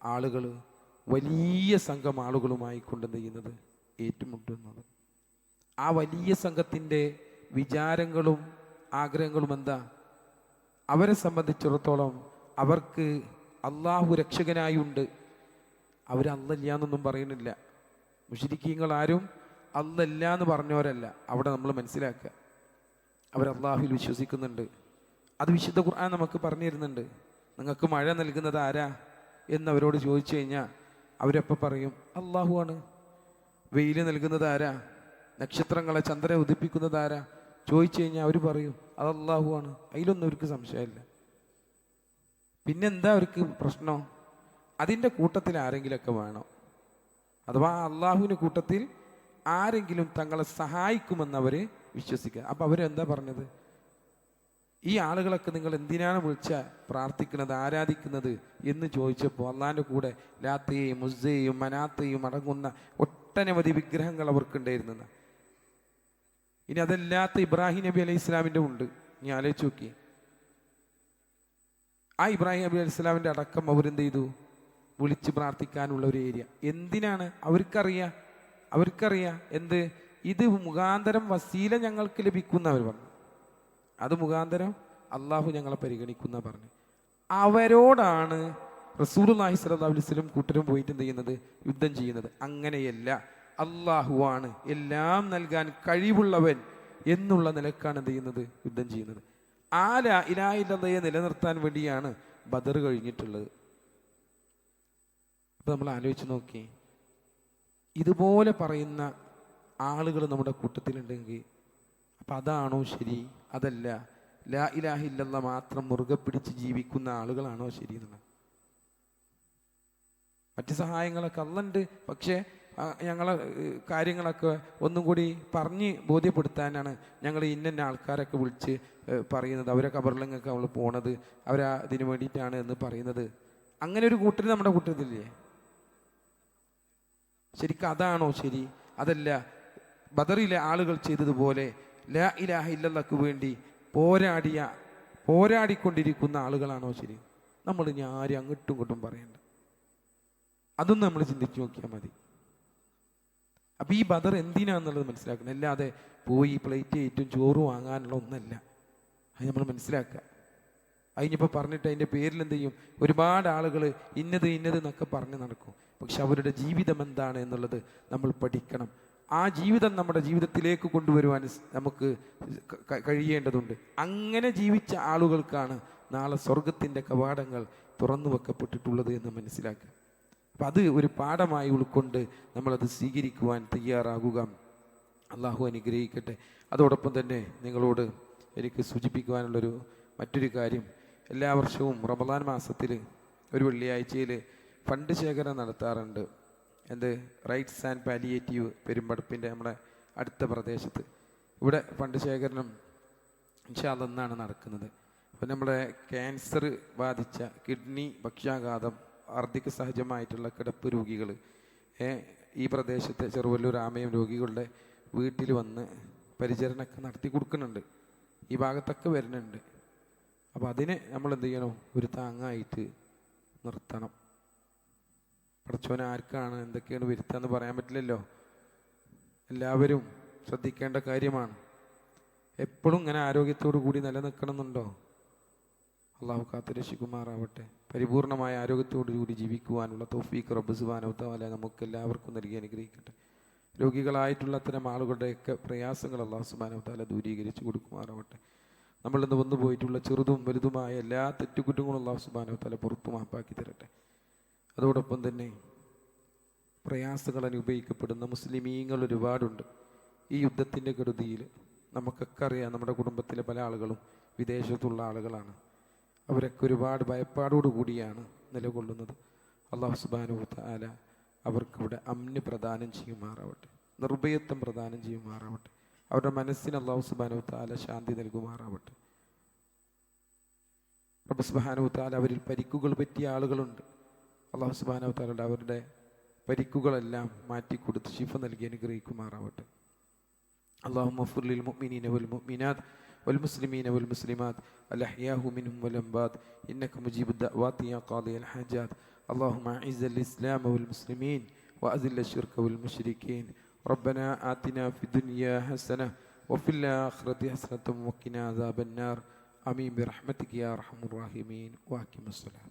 ആളുകൾ വലിയ സംഘം ആളുകളുമായി കൊണ്ടെന്ത് ചെയ്യുന്നത്, ഏറ്റുമുട്ടുന്നത്. ആ വലിയ സംഘത്തിൻ്റെ വിചാരങ്ങളും ആഗ്രഹങ്ങളും എന്താ? അവരെ സംബന്ധിച്ചിടത്തോളം അവർക്ക് അള്ളാഹു രക്ഷകനായുണ്ട്. അവർ അല്ലല്ല എന്നൊന്നും പറയുന്നില്ല. മുശ്രിക്കീങ്ങൾ ആരും അല്ലല്ല എന്ന് പറഞ്ഞവരല്ല. അവിടെ നമ്മൾ മനസ്സിലാക്കുക, അവർ അള്ളാഹുവിൽ വിശ്വസിക്കുന്നുണ്ട്. അത് വിശുദ്ധ ഖുർആൻ നമുക്ക് പറഞ്ഞു തരുന്നുണ്ട്. നിങ്ങൾക്ക് മഴ നൽകുന്നത് ആരാ എന്നവരോട് ചോദിച്ചു കഴിഞ്ഞാൽ അവരപ്പോൾ പറയും അള്ളാഹു ആണ്. വെയിൽ നൽകുന്നത് ആരാ? നക്ഷത്രങ്ങളെ ചന്ദ്രനെ ഉദിപ്പിക്കുന്നത് ആരാ ചോദിച്ചു കഴിഞ്ഞാൽ അവർ പറയും അത് അള്ളാഹു ആണ്. അതിലൊന്നും അവർക്ക് സംശയമില്ല. പിന്നെന്താ അവർക്ക് പ്രശ്നം? അതിൻ്റെ കൂട്ടത്തിൽ ആരെങ്കിലുമൊക്കെ വേണം. അഥവാ അള്ളാഹുവിൻ്റെ കൂട്ടത്തിൽ ആരെങ്കിലും തങ്ങളെ സഹായിക്കുമെന്ന് അവർ വിശ്വസിക്കുക. അപ്പം അവരെന്താ പറഞ്ഞത്? ഈ ആളുകളൊക്കെ നിങ്ങൾ എന്തിനാണ് പ്രാർത്ഥിക്കുന്നത്, ആരാധിക്കുന്നത് എന്ന് ചോദിച്ചപ്പോൾ അള്ളാഹിൻ്റെ കൂടെ ലാത്തയെയും മുസ്സയെയും മനാത്തയും അടങ്ങുന്ന ഒട്ടനവധി വിഗ്രഹങ്ങൾ അവർക്കുണ്ടായിരുന്നത്. ഇനി അതല്ലാത്ത ഇബ്രാഹിം നബി അലൈഹി ഇസ്ലാമിൻ്റെ ഉണ്ട്. ഇനി ആലോചിച്ച് നോക്കി, ആ ഇബ്രാഹിം നബി അലൈഹി ഇസ്ലാമിൻ്റെ അടക്കം അവരെന്ത് ചെയ്തു? വിളിച്ച് പ്രാർത്ഥിക്കാനുള്ള ഒരു ഏരിയ. എന്തിനാണ്? അവർക്കറിയാം എന്ത്? ഇത് മുഖാന്തരം വസീല ഞങ്ങൾക്ക് ലഭിക്കുന്ന അവർ പറഞ്ഞു. അത് മുഖാന്തരം അള്ളാഹു ഞങ്ങളെ പരിഗണിക്കുന്ന പറഞ്ഞു. അവരോടാണ് റസൂലുള്ളാഹി സ്വല്ലല്ലാഹു അലൈഹി വസല്ലം കൂട്ടരും പോയിട്ട് എന്ത് ചെയ്യുന്നത്? യുദ്ധം ചെയ്യുന്നത്. അങ്ങനെയല്ല, അള്ളാഹുവാണ് എല്ലാം നൽകാൻ കഴിവുള്ളവൻ എന്നുള്ള നിലക്കാണ് എന്ത് ചെയ്യുന്നത്? യുദ്ധം ചെയ്യുന്നത്. ആ ലാ ഇലാഹ ഇല്ലല്ലാഹയെ നിലനിർത്താൻ വേണ്ടിയാണ് ബദർ കഴിഞ്ഞിട്ടുള്ളത്. അപ്പൊ നമ്മൾ ആലോചിച്ച് നോക്കി, ഇതുപോലെ പറയുന്ന ആളുകൾ നമ്മുടെ കൂട്ടത്തിലുണ്ടെങ്കിൽ അപ്പം അതാണോ ശരി? അതല്ല, ലാ ഇലാഹ ഇല്ലല്ലാഹ് മാത്രം മുറുകെ പിടിച്ച് ജീവിക്കുന്ന ആളുകളാണോ ശരി എന്നുള്ളത്? മറ്റ് സഹായങ്ങളൊക്കെ അല്ലുണ്ട്, പക്ഷേ ഞങ്ങളെ കാര്യങ്ങളൊക്കെ ഒന്നും കൂടി പറഞ്ഞ് ബോധ്യപ്പെടുത്താനാണ് ഞങ്ങൾ ഇന്ന ആൾക്കാരൊക്കെ വിളിച്ച് പറയുന്നത്. അവരെ കബറിലൊക്കെ നമ്മൾ പോണത് ഇതിനു വേണ്ടിയിട്ടാണ് എന്ന് പറയുന്നത്. അങ്ങനെ ഒരു കൂട്ടർ നമ്മുടെ കൂട്ടത്തിലില്ലേ? ശരിക്കും അതാണോ ശരി? അതല്ല, ബദറിലെ ആളുകൾ ചെയ്തതുപോലെ ലാ ഇലാഹ ഇല്ലല്ലാഹ്ക്ക് വേണ്ടി പോരാടിക്കൊണ്ടിരിക്കുന്ന ആളുകളാണോ ശരി? നമ്മൾ ഇനി ആരും അങ്ങോട്ടും ഇങ്ങോട്ടും പറയണ്ട. അതൊന്നും നമ്മൾ ചിന്തിച്ചു നോക്കിയാൽ മതി. അപ്പം ഈ ബദർ എന്തിനാന്നുള്ളത് മനസ്സിലാക്കണം. അല്ലാതെ പോയി പ്ലേറ്റ് ഏറ്റവും ചോറ് വാങ്ങാനുള്ള ഒന്നല്ല. അത് നമ്മൾ മനസ്സിലാക്കുക. അതിനിപ്പോൾ പറഞ്ഞിട്ട് അതിൻ്റെ പേരിൽ എന്ത് ചെയ്യും? ഒരുപാട് ആളുകൾ ഇന്നത് എന്നൊക്കെ പറഞ്ഞ് നടക്കും. പക്ഷെ അവരുടെ ജീവിതം എന്താണ് എന്നുള്ളത് നമ്മൾ പഠിക്കണം. ആ ജീവിതം നമ്മുടെ ജീവിതത്തിലേക്ക് കൊണ്ടുവരുവാൻ നമുക്ക് കഴിയേണ്ടതുണ്ട്. അങ്ങനെ ജീവിച്ച ആളുകൾക്കാണ് നാളെ സ്വർഗത്തിൻ്റെ കവാടങ്ങൾ തുറന്നു വെക്കപ്പെട്ടിട്ടുള്ളത് എന്ന് മനസ്സിലാക്കുക. അപ്പം അത് ഒരു പാഠമായി ഉൾക്കൊണ്ട് നമ്മളത് സ്വീകരിക്കുവാൻ തയ്യാറാകുക. അള്ളാഹു അനുഗ്രഹിക്കട്ടെ. അതോടൊപ്പം തന്നെ നിങ്ങളോട് എനിക്ക് സൂചിപ്പിക്കുവാനുള്ളൊരു മറ്റൊരു കാര്യം, എല്ലാ വർഷവും റമദാൻ മാസത്തിൽ ഒരു വെള്ളിയാഴ്ചയിൽ ഫണ്ട് ശേഖരണം നടത്താറുണ്ട്. റൈറ്റ്സ് ആൻഡ് പാലിയേറ്റീവ് പെരുമ്പടപ്പിൻ്റെ നമ്മുടെ അടുത്ത പ്രദേശത്ത്. ഇവിടെ ഫണ്ട് ശേഖരണം ഇൻഷാ അല്ലാഹ് എന്നാണ് നടക്കുന്നത്. അപ്പം നമ്മുടെ ക്യാൻസർ ബാധിച്ച, കിഡ്നി, പക്ഷാഘാതം, വാർദ്ധക്യ സഹജമായിട്ടുള്ള കിടപ്പ് രോഗികൾ ഈ പ്രദേശത്തെ ചെറുവല്ലൂർ ആമയം രോഗികളുടെ വീട്ടിൽ വന്ന് പരിചരണമൊക്കെ നടത്തി കൊടുക്കുന്നുണ്ട്. ഈ ഭാഗത്തൊക്കെ വരുന്നുണ്ട്. അപ്പോൾ അതിനെ നമ്മൾ എന്ത് ചെയ്യണം? ഒരു താങ്ങായിട്ട് നിർത്തണം. പടച്ചോൻ ആർക്കാണ് എന്തൊക്കെയാണ് വരുത്താന്ന് പറയാൻ പറ്റില്ലല്ലോ. എല്ലാവരും ശ്രദ്ധിക്കേണ്ട കാര്യമാണ്. എപ്പോഴും ഇങ്ങനെ ആരോഗ്യത്തോടു കൂടി നിലനിൽക്കണമെന്നുണ്ടോ? അള്ളാഹു കാത്തുരക്ഷിക്കുമാറാവട്ടെ. പരിപൂർണമായ ആരോഗ്യത്തോടു കൂടി ജീവിക്കുവാനുള്ള തൗഫീഖ് റബ്ബ് സുബ്ഹാനഹു വ തആല നമുക്ക് എല്ലാവർക്കും നൽകി അനുഗ്രഹിക്കട്ടെ. രോഗികളായിട്ടുള്ള അത്തരം ആളുകളുടെയൊക്കെ പ്രയാസങ്ങൾ അള്ളാഹു സുബ്ഹാനഹു വ തആല ദൂരീകരിച്ച് കൊടുക്കുമാറാവട്ടെ. നമ്മളിന്ന് വന്നു പോയിട്ടുള്ള ചെറുതും വലുതുമായ എല്ലാ തെറ്റുകുറ്റങ്ങളും അള്ളാഹു സുബ്ഹാനഹു വ തആല പുറത്തു മാപ്പാക്കി തരട്ടെ. അതോടൊപ്പം തന്നെ പ്രയാസങ്ങൾ അനുഭവിക്കപ്പെടുന്ന മുസ്ലിമീങ്ങൾ ഒരുപാടുണ്ട്. ഈ യുദ്ധത്തിൻ്റെ കെടുതിയിൽ നമുക്കൊക്കെ അറിയാം, നമ്മുടെ കുടുംബത്തിലെ പല ആളുകളും വിദേശത്തുള്ള ആളുകളാണ്. അവരൊക്കെ ഒരുപാട് ഭയപ്പാടോടു കൂടിയാണ് നിലകൊള്ളുന്നത്. അള്ളാഹു സുബ്ഹാനഹു വ തആല അവർക്കിവിടെ അമ്ന് പ്രദാനം ചെയ്യുമാറാവട്ടെ, നിർഭയത്വം പ്രദാനം ചെയ്യുമാറാവട്ടെ. അവരുടെ മനസ്സിന് അള്ളാഹു സുബ്ഹാനഹു വ തആല ശാന്തി നൽകുമാറാവട്ടെ. റബ്ബ് സുബ്ഹാനഹു വ തആല അവരിൽ പരിക്കുകൾ പറ്റിയ ആളുകളുണ്ട്. അള്ളാഹു സുബ്ഹാനഹു വ തആല അവരുടെ പരിക്കുകളെല്ലാം മാറ്റിക്കൊടുത്ത് ശിഫ നൽകി അനുഗ്രഹിക്കുമാറാവട്ടെ. اللهم اغفر للمؤمنين والمؤمنات والمسلمين والمسلمات الأحياء منهم والأموات إنك مجيب الدعوات يا قاضي الحاجات. اللهم أعز الإسلام والمسلمين وأذل الشرك والمشركين. ربنا آتنا في الدنيا حسنة وفي الآخرة حسنة وقنا عذاب النار. آمين برحمتك يا أرحم الراحمين. وأقم الصلاة.